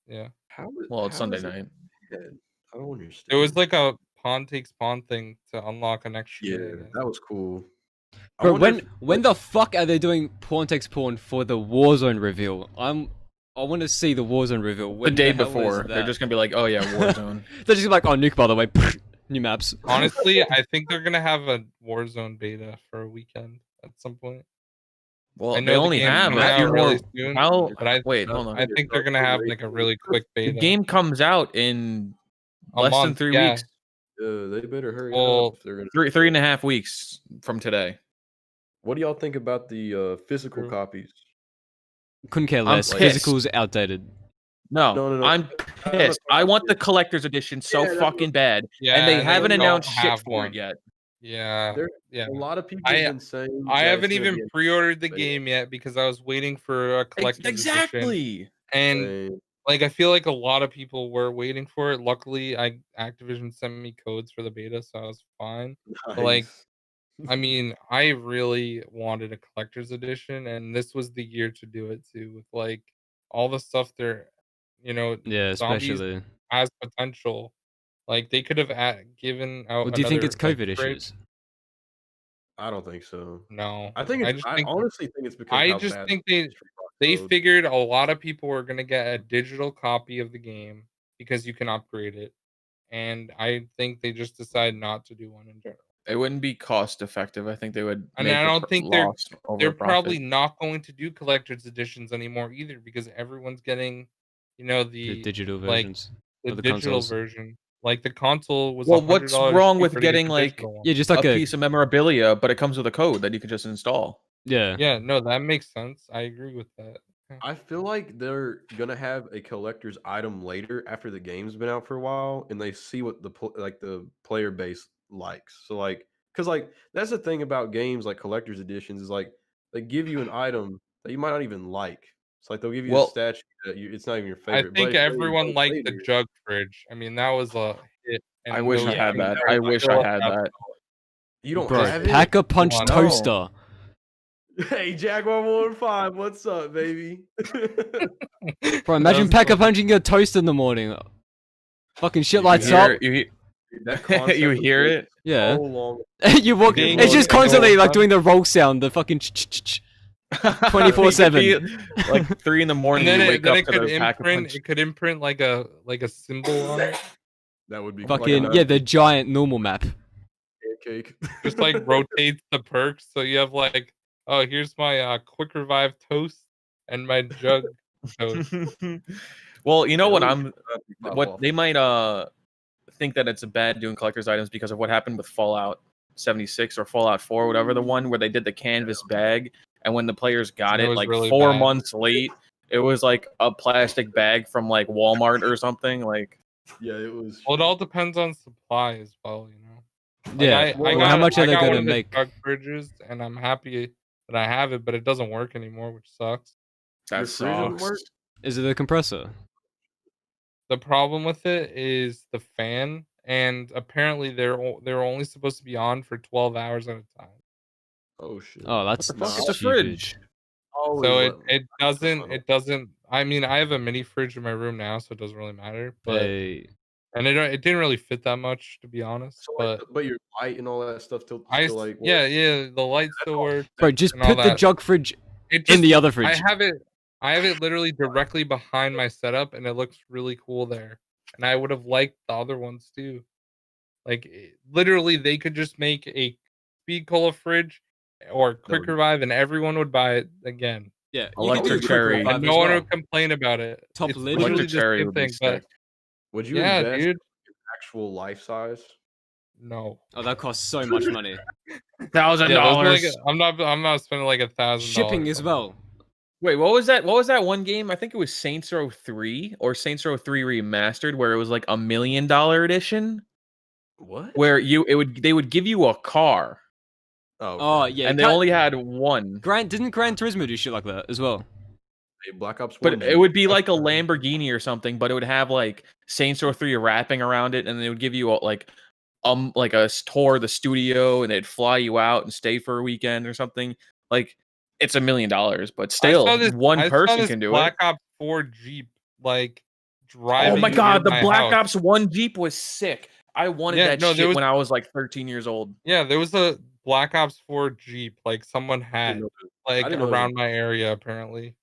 Yeah. It's Sunday night. I don't understand. It was like a pawn takes pawn thing to unlock an extra. Yeah, that was cool. Bro, when the fuck are they doing pawn takes pawn for the Warzone reveal? I want to see the Warzone reveal. The day before, they're just gonna be like, "Oh yeah, Warzone." They're just gonna be like, "Oh, nuke, by the way, new maps." Honestly, I think they're gonna have a Warzone beta for a weekend at some point. Well, they only have a few really soon. But wait, hold on. I think they're gonna have like a really quick beta. The game comes out in less than 3 weeks. They better hurry up. They're gonna 3.5 weeks from today. What do y'all think about the physical True. copies? Couldn't care I'm less. pissed. Physical's outdated. No, I'm pissed. I want the collector's edition so fucking bad, Yeah, and they and they haven't don't announced shit have for one. it yet. Yeah, There, yeah. a lot of people have been saying I that haven't it's gonna even be a pre-ordered the beta. game yet because I was waiting for a collector's edition. Exactly. And like I feel like a lot of people were waiting for it. Luckily, Activision sent me codes for the beta, so I was fine. But like, Nice. I mean, I really wanted a collector's edition, and this was the year to do it too. With like all the stuff there, Yeah, Zombies especially. has potential. Like they could have given out. Well, do you think it's another, COVID fridge. issues? I don't think so. No, I think it's. I honestly think it's because I how just bad think the they Street Rock code. figured a lot of people were gonna get a digital copy of the game because you can upgrade it, and I think they just decided not to do one in general. It wouldn't be cost effective. I think they would And make I a don't think loss over they're profit. probably not going to do collector's editions anymore either because everyone's getting, The the digital like versions. the Or the digital consoles. version. Like the console was Well, $100 what's wrong with cheaper to get getting the like digital one. Yeah, just a like a piece of memorabilia, but it comes with a code that you can just install? yeah. Yeah, no, that makes sense. I agree with that. I feel like they're gonna have a collector's item later after the game's been out for a while, and they see what the player base likes. So because that's the thing about games like collector's editions is like they give you an item that you might not even like. It's like they'll give you a Well, statue that it's not even your I favorite. think but if you everyone play liked the later, jug fridge. I mean, that was a hit. I And wish I those had things that. are I wish I still had up. that. you don't Bro, have it. Pack a Punch No. toaster. Hey, Jaguar 115, what's up, baby? Bro, imagine was Pack a cool. Punching your toast in the morning. Fucking shit You lights hear, up. you, That concept you was hear built it? Yeah. so long. You walk. Ding, It's just ding, constantly ding, like ding. doing the roll sound. The fucking. 24/7. It could be, like 3 in the morning. And then You wake it up to could the pack of punch. imprint. It could imprint like a symbol on it. That would be Fucking like yeah, the giant normal map. pancake. Just like rotates the perks, so you have like, oh, here's my quick revive toast and my jug toast. Well, you know Yeah, what they might think that it's bad doing collector's items because of what happened with Fallout 76 or Fallout 4, whatever the one where they did the canvas bag, and when the players got It it was like really 4 bad. months late, it was like a plastic bag from like Walmart or something. Like, Yeah, it was. Well, it all depends on supply as well, you know. Like, Yeah. Well, how much are they got gonna one of the make? jug fridges, and I'm happy that I have it, but it doesn't work anymore, which sucks. Your that fridge doesn't sucks. work? Is it a compressor? The problem with it is the fan, and apparently they're only supposed to be on for 12 hours at a time. Oh shit. Oh, that's the fuck? Nah, It's a stupid. fridge. So it doesn't. I mean, I have a mini fridge in my room now, so it doesn't really matter. But Hey. and it didn't really fit that much, to be honest. So, But but your light and all that stuff still like yeah, the light still works. Bro, just and all put the that. jug fridge It in just, the other fridge. I have it literally directly behind my setup, and it looks really cool there. And I would have liked the other ones too. Like literally, they could just make a speed cola fridge or quick revive, and everyone would buy it again. Yeah, Electric cherry. And no one would complain about it. Top It's lid. literally Electric the cherry same would be thing, but sick. Would you yeah, invest dude. in actual life size? No. Oh, that costs so much money. $1,000. I'm not spending like $1,000. Shipping as well. Wait, what was that? What was that one game? I think it was Saints Row 3 or Saints Row 3 Remastered, where it was like $1 million edition, What? where they would give you a car, Oh yeah, and they only had one. Didn't Gran Turismo do shit like that as well? Black Ops 1. But it would be like a Lamborghini or something, but it would have like Saints Row 3 wrapping around it, and they would give you like a tour of the studio, and they'd fly you out and stay for a weekend or something. Like, it's $1 million, but still, one person can do Black it. Ops 4 Jeep like driving. Oh my god, the near my Black house. Ops 1 Jeep was sick. I wanted that shit when I was like 13 years old. Yeah, there was a Black Ops 4 Jeep like someone had like around my area apparently.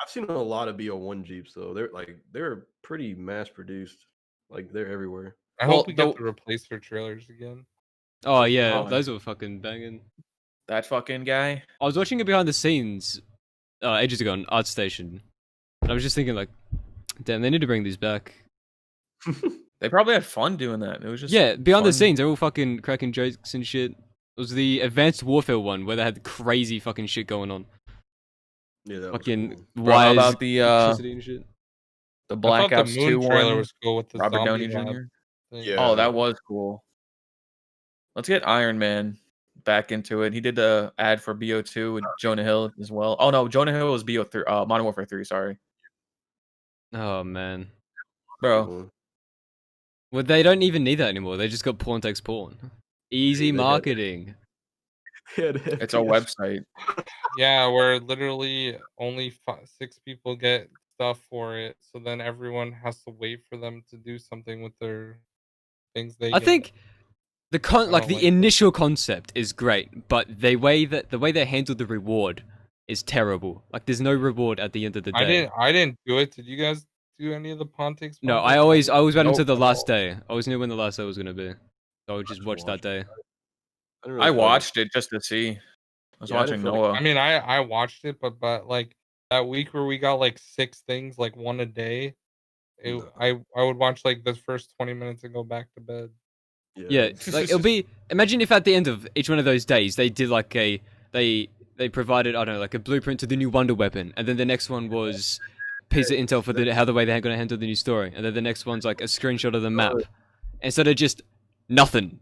I've seen a lot of BO1 Jeeps though. They're pretty mass produced. Like they're everywhere. I hope we get to replace their trailers again. Oh yeah, those were fucking banging. That fucking guy. I was watching it behind the scenes ages ago on ArtStation, and I was just thinking like, damn, they need to bring these back. They probably had fun doing that. It was just behind fun. the scenes, they're all fucking cracking jokes and shit. It was the Advanced Warfare one where they had crazy fucking shit going on. Yeah, that fucking was cool. Bro, how wires, about the electricity and shit. Black I thought Ops the 2 Moon trailer one? was cool with the Robert zombie Downey lab Jr. thing. Yeah. Oh, that was cool. Let's get Iron Man back into it. He did the ad for BO2 with Jonah Hill as well. Oh no, Jonah Hill was BO3, Modern Warfare 3. Sorry, Oh man. bro. Well, they don't even need that anymore. They just got porn takes porn. Easy marketing. It's a website. Yeah, where literally only 6 people get stuff for it, so then everyone has to wait for them to do something with their things they I get. think the don't like it. initial concept is great, but the way they handled the reward is terrible. Like there's no reward at the end of the day. I didn't do it. Did you guys do any of the Pontics? No, I always went Nope. until the last day. I always knew when the last day was gonna be. So I would just watch that day. I watched it just to see. I was watching Noah. I mean, I watched it, but like that week where we got like 6 things, like one a day, I would watch like the first 20 minutes and go back to bed. Yeah, like it'll be. Imagine if at the end of each one of those days they did like they provided, I don't know, like a blueprint to the new Wonder Weapon, and then the next one was piece of intel for how the way they're going to handle the new story, and then the next one's like a screenshot of the map, instead of just nothing.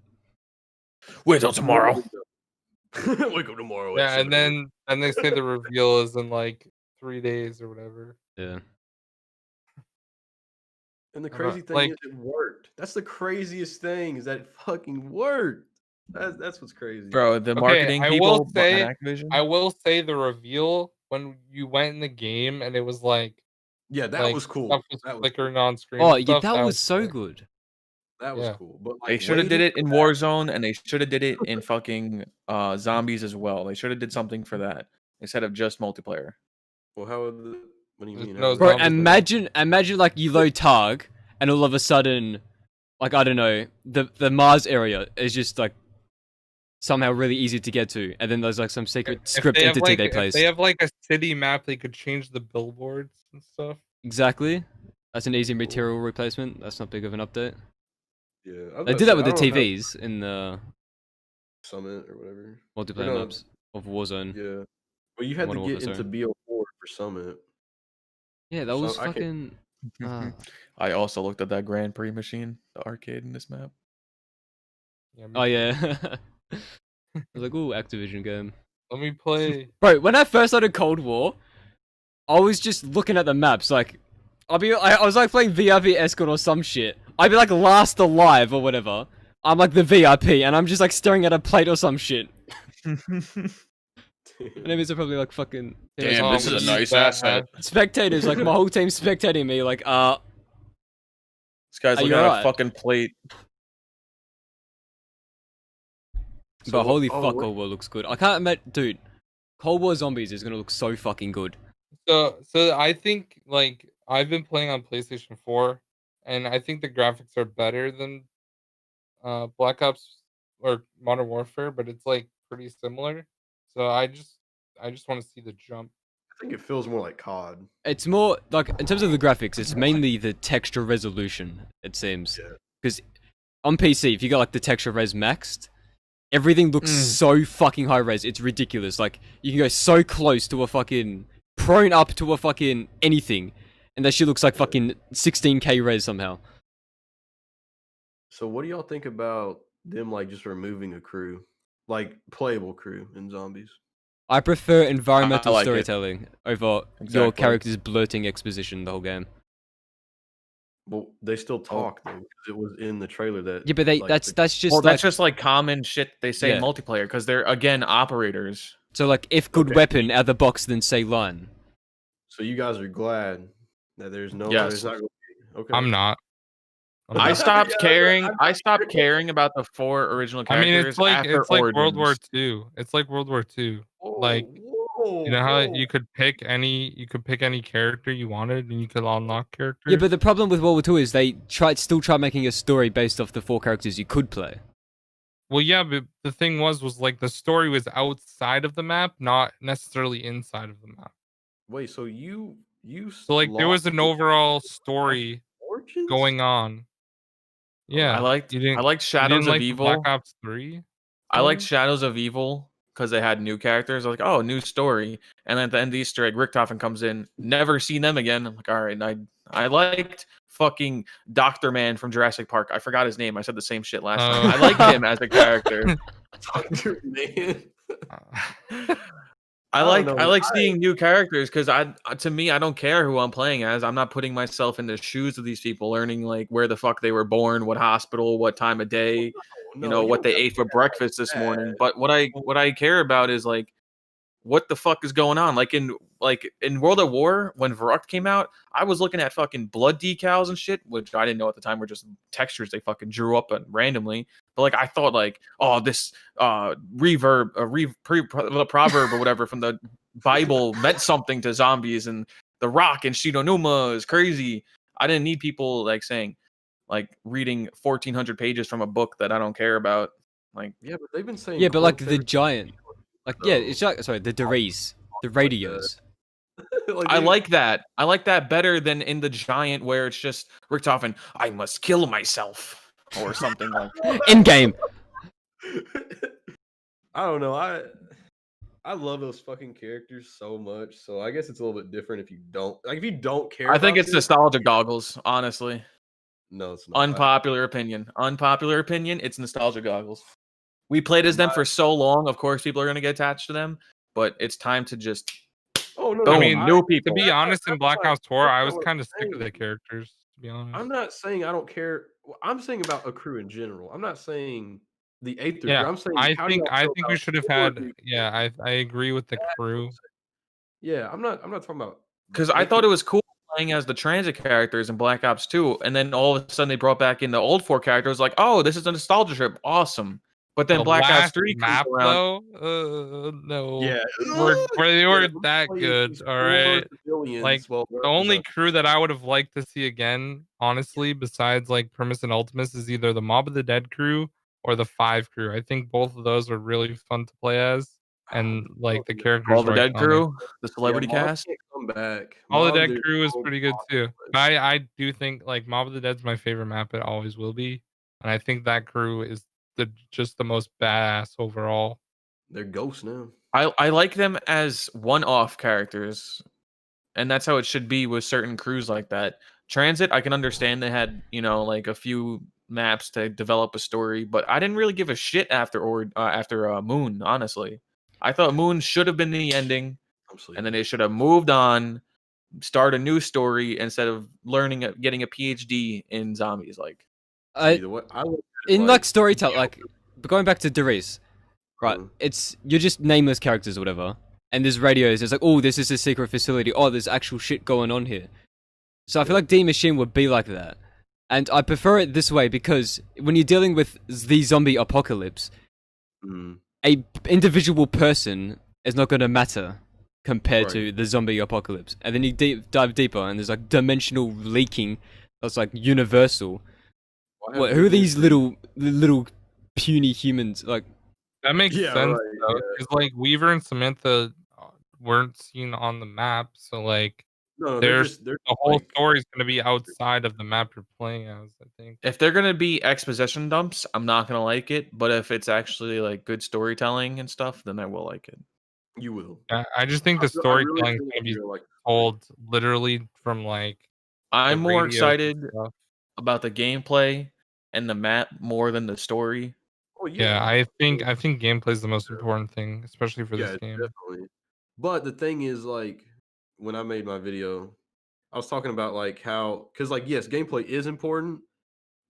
Wait till tomorrow. Wake up tomorrow. Yeah, and then they say the reveal is in like 3 days or whatever. Yeah. And the crazy thing is, it worked. That's the craziest thing, is that it fucking worked. That's what's crazy, bro. The marketing people at Activision. I will say the reveal when you went in the game and it was like, yeah, that was cool. Stuff was flickering on screen. Oh yeah, that was so good. That was cool. But like, they should have did it in Warzone, and they should have did it in fucking Zombies as well. They should have did something for that instead of just multiplayer. Well, how would what do you mean? Bro, imagine like you load Targ, and all of a sudden, like I don't know, the Mars area is just like somehow really easy to get to, and then there's like some secret script entity they placed. If they have like a city map, they could change the billboards and stuff. Exactly. That's an easy material replacement. That's not big of an update. Yeah, they did that with the TVs in the Summit or whatever multiplayer maps of Warzone. Yeah, well, you had to get into BO4 for Summit. Yeah, that was fucking. I also looked at that Grand Prix machine, the arcade in this map. Yeah, oh yeah. I was like, ooh, Activision game. Let me play. Bro, when I first started Cold War, I was just looking at the maps. Like, I was like playing VIP Escort or some shit. I'd be like last alive or whatever. I'm like the VIP, and I'm just like staring at a plate or some shit. Enemies are probably like fucking. Damn, this is a nice asset. Spectators, like my whole team spectating me, like, this guy's looking at a fucking plate. But holy fuck, Cold War looks good. I can't imagine, dude. Cold War Zombies is gonna look so fucking good. So I think like I've been playing on PlayStation 4, and I think the graphics are better than Black Ops or Modern Warfare, but it's like pretty similar. So I just want to see the jump. I think it feels more like COD. It's more like in terms of the graphics, it's mainly the texture resolution. It seems because on PC, if you got like the texture res maxed, everything looks so fucking high res. It's ridiculous. Like you can go so close to a fucking prone up to a fucking anything, and that shit looks like fucking 16K res somehow. So what do y'all think about them like just removing a crew, like playable crew in Zombies? I prefer environmental storytelling over your character's blurting exposition the whole game. Well, they still talk though, because it was in the trailer that. Yeah, but that's just. Well, that's just like common shit they say in multiplayer because they're again operators. So like, if good weapon out of the box, then say line. So you guys are glad that there's no. Yes. There's not gonna be, okay. I'm not. I stopped caring. I stopped caring about the 4 original characters. I mean, it's like Origins. World War II. It's like World War II. Like, you know how you could pick any character you wanted, and you could unlock characters. Yeah, but the problem with World War II is they still try making a story based off the 4 characters you could play. Well, yeah, but the thing was like the story was outside of the map, not necessarily inside of the map. Wait, so so like there was an overall story going on. Yeah, I liked Shadows of Evil. Black Ops 3. I liked Shadows of Evil because they had new characters. I was like, oh, new story. And then at the end of the Easter egg, Richtofen comes in. Never seen them again. I'm like, all right. And I liked fucking Dr. Man from Jurassic Park. I forgot his name. I said the same shit last time. I liked him as a character. Dr. Man. I like seeing new characters because to me I don't care who I'm playing as. I'm not putting myself in the shoes of these people, learning like where the fuck they were born, what hospital, what time of day, what they ate for breakfast this morning. But what I care about is like what the fuck is going on. Like in World at War when Varrock came out, I was looking at fucking blood decals and shit, which I didn't know at the time were just textures they fucking drew up randomly. But like I thought like, oh, this proverb or whatever from the Bible meant something to zombies, and the Rock and Shidonuma is crazy. I didn't need people like saying like reading 1,400 pages from a book that I don't care about. Like yeah, but they've been saying but like the giant. Like it's like the Dries, the radios. I like that. I like that better than in the giant where it's just Richtofen, I must kill myself or something like that. In game. I don't know. I love those fucking characters so much. So I guess it's a little bit different if you don't care. I think it's nostalgia goggles, honestly. No, it's not. Unpopular opinion. It's nostalgia goggles. We played as them for so long. Of course, people are going to get attached to them, but it's time to just. Oh no! Boom, I mean, new people. To be honest, in Black Ops 4, I was kind of sick of the characters. To be honest, I'm not saying I don't care. I'm saying about a crew in general. I'm not saying the Aether. Yeah, I'm saying I think we should have had. Yeah, I agree with the crew. Yeah, I'm not talking about because I thought it was cool playing as the transit characters in Black Ops 2, and then all of a sudden they brought back in the old 4 characters. Like, oh, this is a nostalgia trip, awesome. But then Black Ops 3 map around. though, no, yeah, they weren't that good. All right, like the only crew that I would have liked to see again, honestly, besides like Primus and Ultimus, is either the Mob of the Dead crew or the 5 crew. I think both of those were really fun to play as, and like the characters. All the Dead crew, the celebrity cast. Come back. All the Dead crew is pretty good too. I do think like Mob of the Dead's my favorite map. It always will be, and I think that crew is just the most badass overall. They're ghosts now. I like them as one-off characters, and that's how it should be with certain crews like that. Transit, I can understand they had like a few maps to develop a story, but I didn't really give a shit after Moon. Honestly, I thought Moon should have been the ending, and then they should have moved on, start a new story instead of getting a PhD in zombies. Like, in like storytelling, like going back to Dries, right? You're just nameless characters or whatever, and there's radios. It's like, oh, this is a secret facility. Oh, there's actual shit going on here. So I feel like D Machine would be like that, and I prefer it this way because when you're dealing with the zombie apocalypse, a individual person is not going to matter compared to the zombie apocalypse. And then you dive deeper, and there's like dimensional leaking that's like universal. Who are these little puny humans? Like that makes sense though, because like Weaver and Samantha weren't seen on the map, so like the whole story is going to be outside of the map you're playing as. I think if they're going to be exposition dumps, I'm not going to like it. But if it's actually like good storytelling and stuff, then I will like it. You will. I just think the storytelling is going to be told literally from like. I'm more excited about the gameplay and the map more than the story. Oh, yeah, I think gameplay is the most important thing, especially for this game. Definitely. But the thing is, like, when I made my video, I was talking about like how, because like yes, gameplay is important,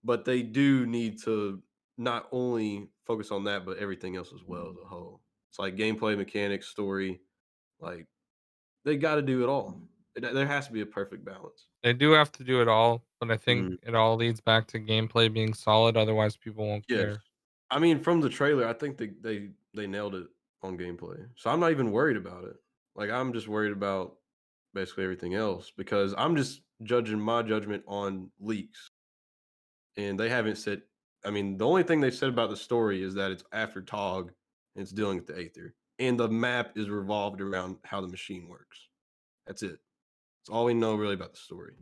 but they do need to not only focus on that, but everything else as well as a whole. It's like gameplay, mechanics, story, like they got to do it all. There has to be a perfect balance. They do have to do it all, but I think it all leads back to gameplay being solid. Otherwise, people won't care. I mean, from the trailer, I think they nailed it on gameplay. So I'm not even worried about it. Like I'm just worried about basically everything else because I'm just judging my judgment on leaks. And they haven't said. I mean, the only thing they've said about the story is that it's after Tog and it's dealing with the Aether, and the map is revolved around how the machine works. That's it. That's all we know really about the story.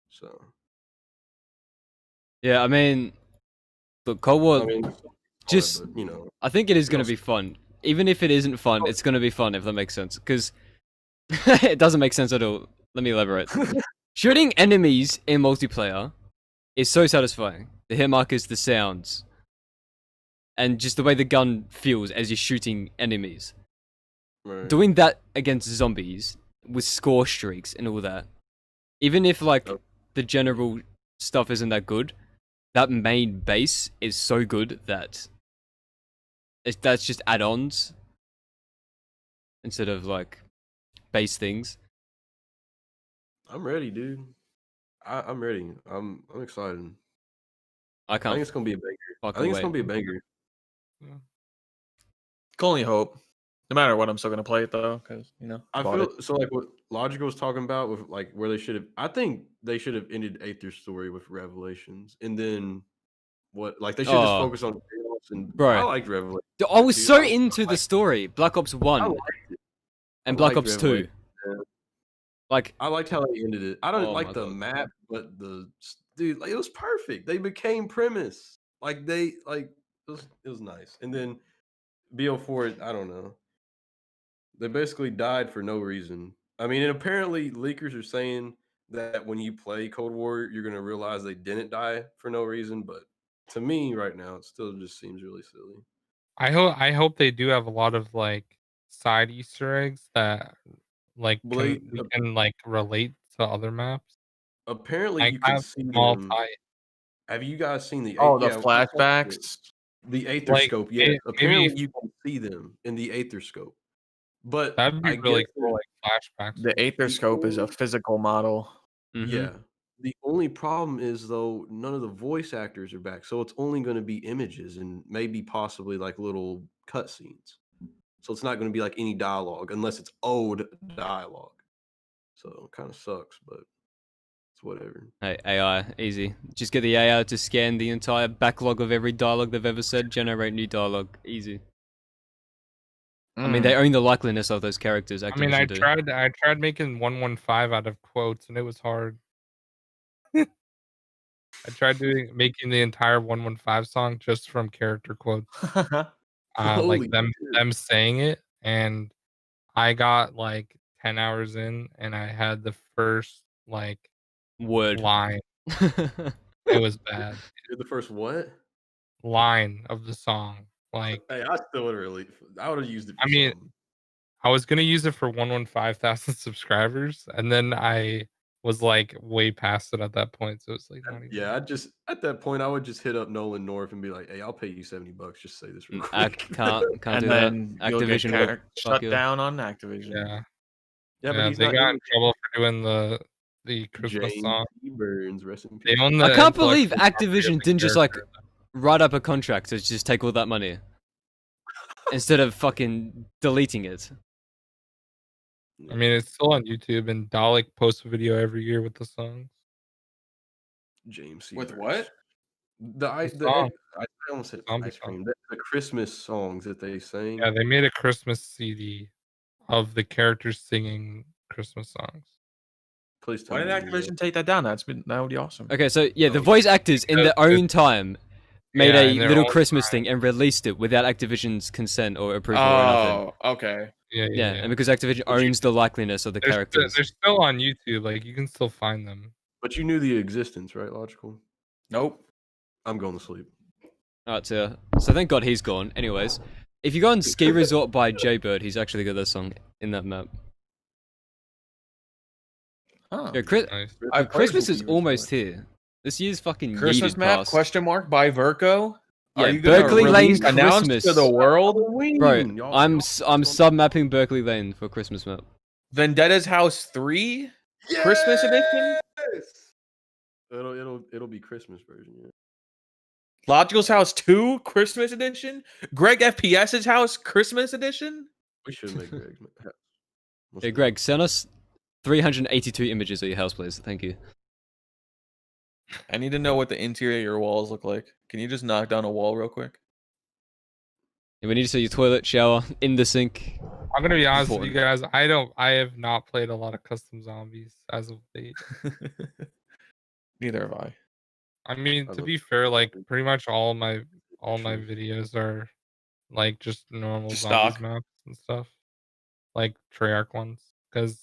So, yeah, I mean, look, Cold War. Just, but, you know, I think it is going to else- be fun. Even if it isn't fun, it's going to be fun, if that makes sense. Because it doesn't make sense at all. Let me elaborate. Shooting enemies in multiplayer is so satisfying. The hit markers, the sounds, and just the way the gun feels as you're shooting enemies. right. Doing that against zombies with score streaks and all that, even if like Yep. the general stuff isn't that good, that main base is so good that that's just add-ons instead of like base things. I'm ready, dude. I'm ready. I'm excited. I I can't think it's gonna be a banger. fucking I think it's wait. gonna be a banger. Can only hope. No matter what, I'm still gonna play it though, because I bought feel it. so like what Logical was talking about with like where they should have. I think they should have ended Aether's story with Revelations, and then what? Like they should just Oh. focus on Chaos. And Bro. I liked Revelations. I was dude. so I into the liked- story, Black Ops 1 I liked it. and I Black liked Ops 2. Revelations, yeah. Like, I liked how they ended it. I don't Oh like my the God. map, but dude, like it was perfect. They became premise. Like they like it was nice. And then BO4, I don't know. They basically died for no reason. I mean, and apparently leakers are saying that when you play Cold War, you're gonna realize they didn't die for no reason. But to me, right now, it still just seems really silly. I hope they do have a lot of like side Easter eggs that like Well, we can like relate to other maps. apparently, Like you can have see small them. tie. Have you guys seen the? Oh, the yeah, flashbacks. the Aether Like, scope, yes. Apparently, maybe you can see them in the Aether scope. But that'd be I really guess cool, like flashbacks. The Aether scope is a physical model. mhm. yeah. The only problem is though none of the voice actors are back, so it's only going to be images and maybe possibly like little cutscenes. So it's not going to be like any dialogue unless it's old dialogue. So kind of sucks, but it's whatever. Hey, AI, easy. Just get the AI to scan the entire backlog of every dialogue they've ever said, generate new dialogue. Easy. I mean, they own the likeliness of those characters. I mean, I Activision do. tried making 115 out of quotes, and it was hard. I tried making the entire 115 song just from character quotes, like Holy them shit. saying it, and I got like 10 hours in, and I had the first like Word. line. It was bad. You're the first what? Line of the song. Like, Hey, I still would really. I would have used it. For I mean, something. I was gonna use it for 115,000 subscribers, and then I was like way past it at that point. So it's like, not even... Yeah, I just at that point I would just hit up Nolan North and be like, "Hey, I'll pay you $70 just to say this real quick." Can't And do then that. you'll get Activision will fuck shut you. down on Activision. Yeah, but he's they not got doing in trouble for doing the Christmas James song. E. Burns, rest in They peace. own the I can't believe intellectual property of Activision the didn't just like character. write up a contract to just take all that money instead of fucking deleting it. I mean, it's still on YouTube, and Dalek posts a video every year with the songs. James C. With Burns. what? I song. almost said Zombie ice song. cream. The Christmas songs that they sang. Yeah, they made a Christmas CD of the characters singing Christmas songs. Please tell Why did me you do Activision take that down? That would be awesome. Okay, so yeah, the Oh, voice actors in their because own time made Yeah, a in their little own Christmas thing and released it without Activision's consent or approval or nothing. Oh, okay. Yeah, and because Activision But you- owns the likeliness of the characters. They're still on YouTube. Like, you can still find them. But you knew the existence, right? Logical. Nope. I'm going to sleep. Alright, so thank God he's gone. Anyways, if you go on Ski Resort by Jaybird, he's actually got that song in that map. Huh. Yeah, Nice. I've Christmas played is Ski almost Resort. here. This year's fucking Christmas yeeted map? past. Question mark by Verco. Yeah, Are you gonna Berkeley Lane release, announce Christmas. to the world? Bro, Y'all- I'm y'all- sub-mapping Berkeley Lane for Christmas map. Vendetta's House 3 Christmas edition. Yes! It'll be Christmas version. Yeah. Logical's House 2 Christmas edition. GregFPS's House Christmas edition. We should make Greg's. Hey, Greg, send us 382 images of your house, please. Thank you. I need to know what the interior of your walls look like. Can you just knock down a wall real quick? And we need to see your toilet, shower, in the sink. I'm gonna be honest with you Important. guys. I have not played a lot of custom zombies as of late. Neither have I. I mean, I to love- be fair, like pretty much all all my videos are like just normal Just zombies stock. maps and stuff, like Treyarch ones, because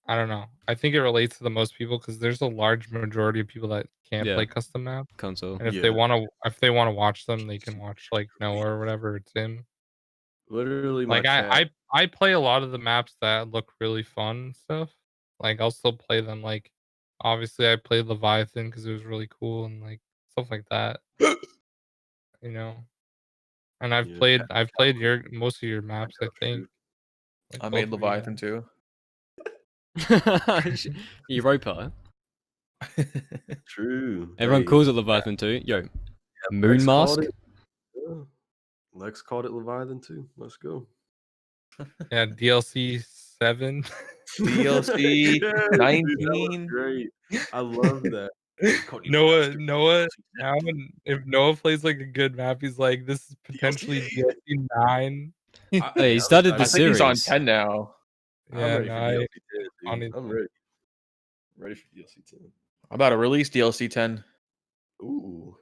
I don't know. I think it relates to the most people because there's a large majority of people that can't play custom maps. console. And if they want to watch them, they can watch like Noah or whatever. It's him. Literally, my Like chat. I play a lot of the maps that look really fun and stuff. Like I'll still play them. Like obviously I played Leviathan because it was really cool and like stuff like that. You know. And I've Yeah, played most of your maps, I think. Like I both made of you Leviathan guys. too. Europa. True. Everyone Hey, calls it Leviathan too. Yo, Moon Lex Mask. called it. Yeah. Lex called it Leviathan too. Let's go. Yeah, DLC 7. DLC Yeah, dude, that was 19. great. I love that. Cody Noah, Master now if Noah plays like a good map, he's like, this is potentially DLC 9. Hey, he started the I think he's on series. 10 now. I'm Yeah, ready for DLC 10, dude. honestly. I'm ready. Ready for DLC 10. I'm about to release DLC 10. Ooh.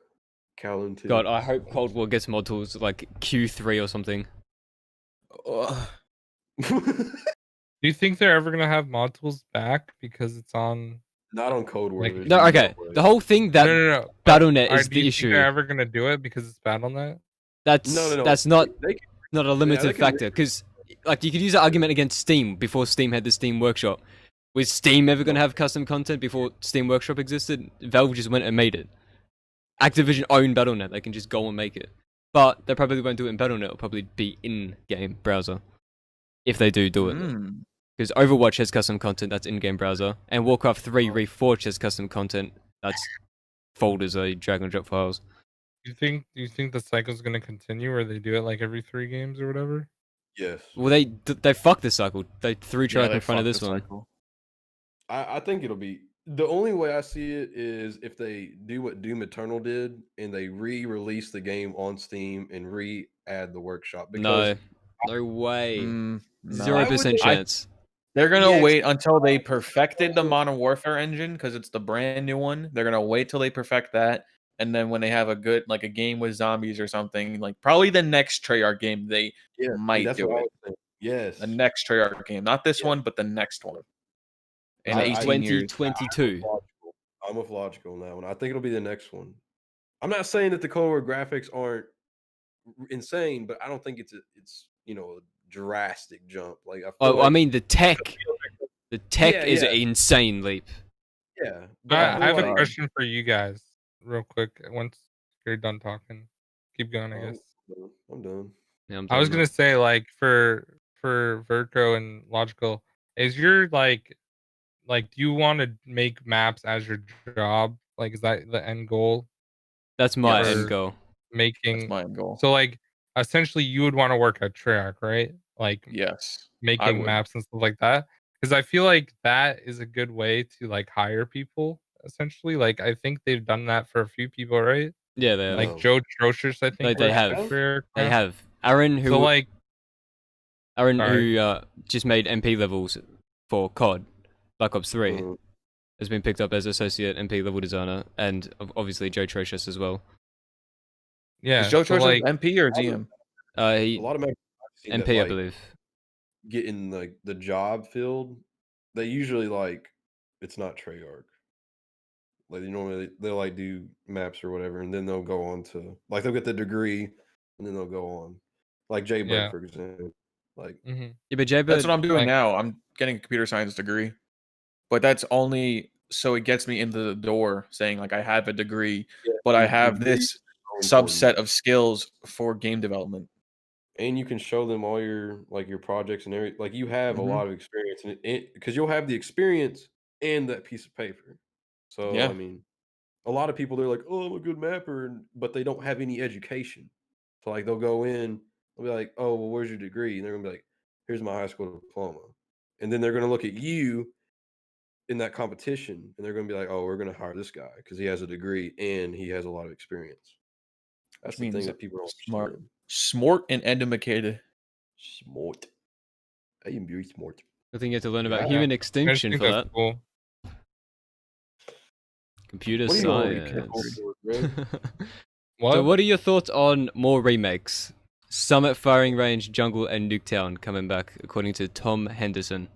Callan 2. God, I hope Cold War gets mod tools like Q3 or something. Do you think they're ever gonna have mod tools back because it's on? Not on Cold War. Like, there's No, okay. way. The whole thing that No. BattleNet is Do you the think they're issue. ever gonna do it because it's BattleNet? That's No. that's not They not a limited they can- factor because like you could use that argument against Steam before Steam had the Steam Workshop. Was Steam ever going to have custom content before Steam Workshop existed? Valve just went and made it. Activision owned BattleNet; they can just go and make it. But they probably won't do it in BattleNet. It'll probably be in-game browser if they do it. Because Overwatch has custom content that's in-game browser, and Warcraft 3 Reforged has custom content that's folders or drag and drop files. Do you think the cycle's gonna continue, where they do it like every 3 games or whatever? Yes. Well, they fucked the cycle. They threw Treyarch in front of this one. Cycle. I think it'll be the only way I see it is if they do what Doom Eternal did and they re-release the game on Steam and re-add the workshop. Because No way. No. 0% chance. They're gonna wait until they perfected the Modern Warfare engine because it's the brand new one. They're gonna wait till they perfect that, and then when they have a good like a game with zombies or something, like probably the next Treyarch game, they might do it. Yes, The next Treyarch game, not this one, but the next one. In 18 years. 2022. I'm with Logical on that one. I think it'll be the next one. I'm not saying that the Cold War graphics aren't insane, but I don't think it's a drastic jump. Like I mean the tech is an insane leap. Yeah. I have a question for you guys, real quick. Once you're done talking, keep going. I guess I'm done. Yeah, I'm I was done gonna say like for Verco and Logical, is your like do you want to make maps as your job? Like, is that the end goal? That's my end goal. That's my end goal. So like essentially you would want to work at Treyarch, right? Like yes, making maps and stuff like that. Because I feel like that is a good way to like hire people. Essentially, like I think they've done that for a few people, right? Yeah, they have. Like Joe Trocious, I think they have. They have Aaron who just made MP levels for COD Black Ops 3 has been picked up as associate MP level designer, and obviously Joe Trocious as well. Yeah, is Joe Trocious MP or GM? A lot of MP, I believe. Getting like the job filled, they usually like it's not Treyarch. Like they'll like do maps or whatever, and then they'll go on to like they'll get the degree, and then they'll go on. Like Jaybird, for example. Like yeah, but Jaybird, that's what I'm doing now. I'm getting a computer science degree, but that's only so it gets me into the door, saying like I have a degree, but I have this subset of skills for game development. And you can show them all your projects and everything. Like you have a lot of experience in it because you'll have the experience and that piece of paper. So I mean, a lot of people they're like, "Oh, I'm a good mapper," but they don't have any education. So like they'll go in, they'll be like, "Oh, well, where's your degree?" And they're gonna be like, "Here's my high school diploma." And then they're gonna look at you in that competition, and they're gonna be like, "Oh, we're gonna hire this guy because he has a degree and he has a lot of experience." That's the thing that people don't smart and educated. Smart. I am very smart. I think you have to learn about human extinction for that. Cool. Computer science. What? So what are your thoughts on more remakes? Summit, Firing Range, Jungle, and Nuketown coming back, according to Tom Henderson.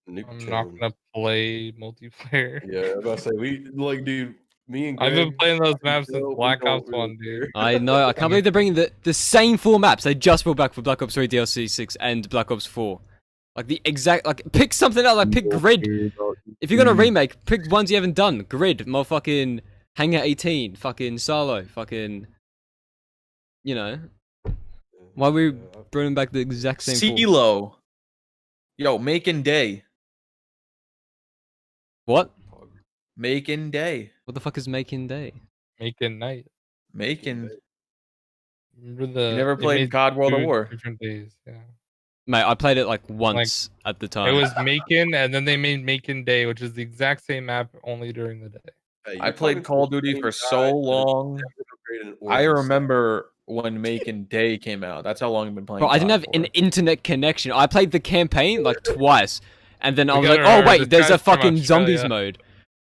I'm not gonna play multiplayer. Yeah, I was about to say dude. Me and I've been Greg, playing those maps since we Black don't Ops really 1, dude. I know. I can't believe they're bringing the same 4 maps they just brought back for Black Ops 3 DLC 6 and Black Ops 4. Like the exact, like pick something else. Like pick Grid. If you're gonna remake, pick ones you haven't done. Grid, motherfucking Hangar 18, fucking Silo, fucking. You know. Why are we bringing back the exact same? CeeLo. Yo, Making Day. What? Making Day. What the fuck is Making Day? Making Night. Making. Remember the? You never they played made COD World of 2 War? Different days, yeah. Mate, I played it like once at the time. It was Macon, and then they made Macon Day, which is the exact same map, only during the day. Hey, I played Call of Duty for so long. I remember when Making Day came out. That's how long I've been playing. Bro, I didn't COD have for. an internet connection. I played the campaign like twice, and then I We was like, gotta "Oh remember, wait, this there's a guy's from fucking zombies Australia. mode."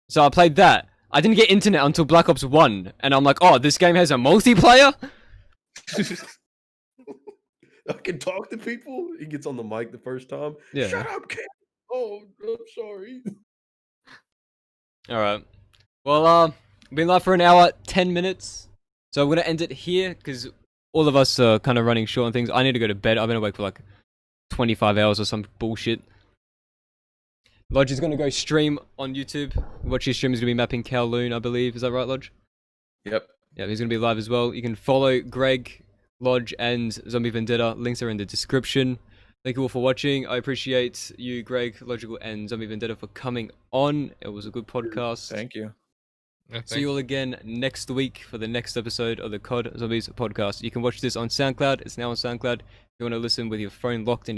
So I played that. I didn't get internet until Black Ops 1, and I'm like, "Oh, this game has a multiplayer." I can talk to people. He gets on the mic the first time. Yeah. Shut up, kid. Oh, I'm sorry. All right. Well, we've been live for an hour, 10 minutes. So I'm gonna end it here because all of us are kind of running short on things. I need to go to bed. I've been awake for like 25 hours or some bullshit. Lodge is gonna go stream on YouTube. Watch his stream is gonna be mapping Kowloon, I believe. Is that right, Lodge? Yep. Yeah, he's gonna be live as well. You can follow Greg, Lodge, and Zombie Vendetta. Links are in the description. Thank you all for watching. I appreciate you, Greg, Logical, and Zombie Vendetta for coming on. It was a good podcast. Thank you. Yeah, See you all again next week for the next episode of the COD Zombies Podcast. You can watch this on Soundcloud. It's now on Soundcloud. If you want to listen with your phone locked and you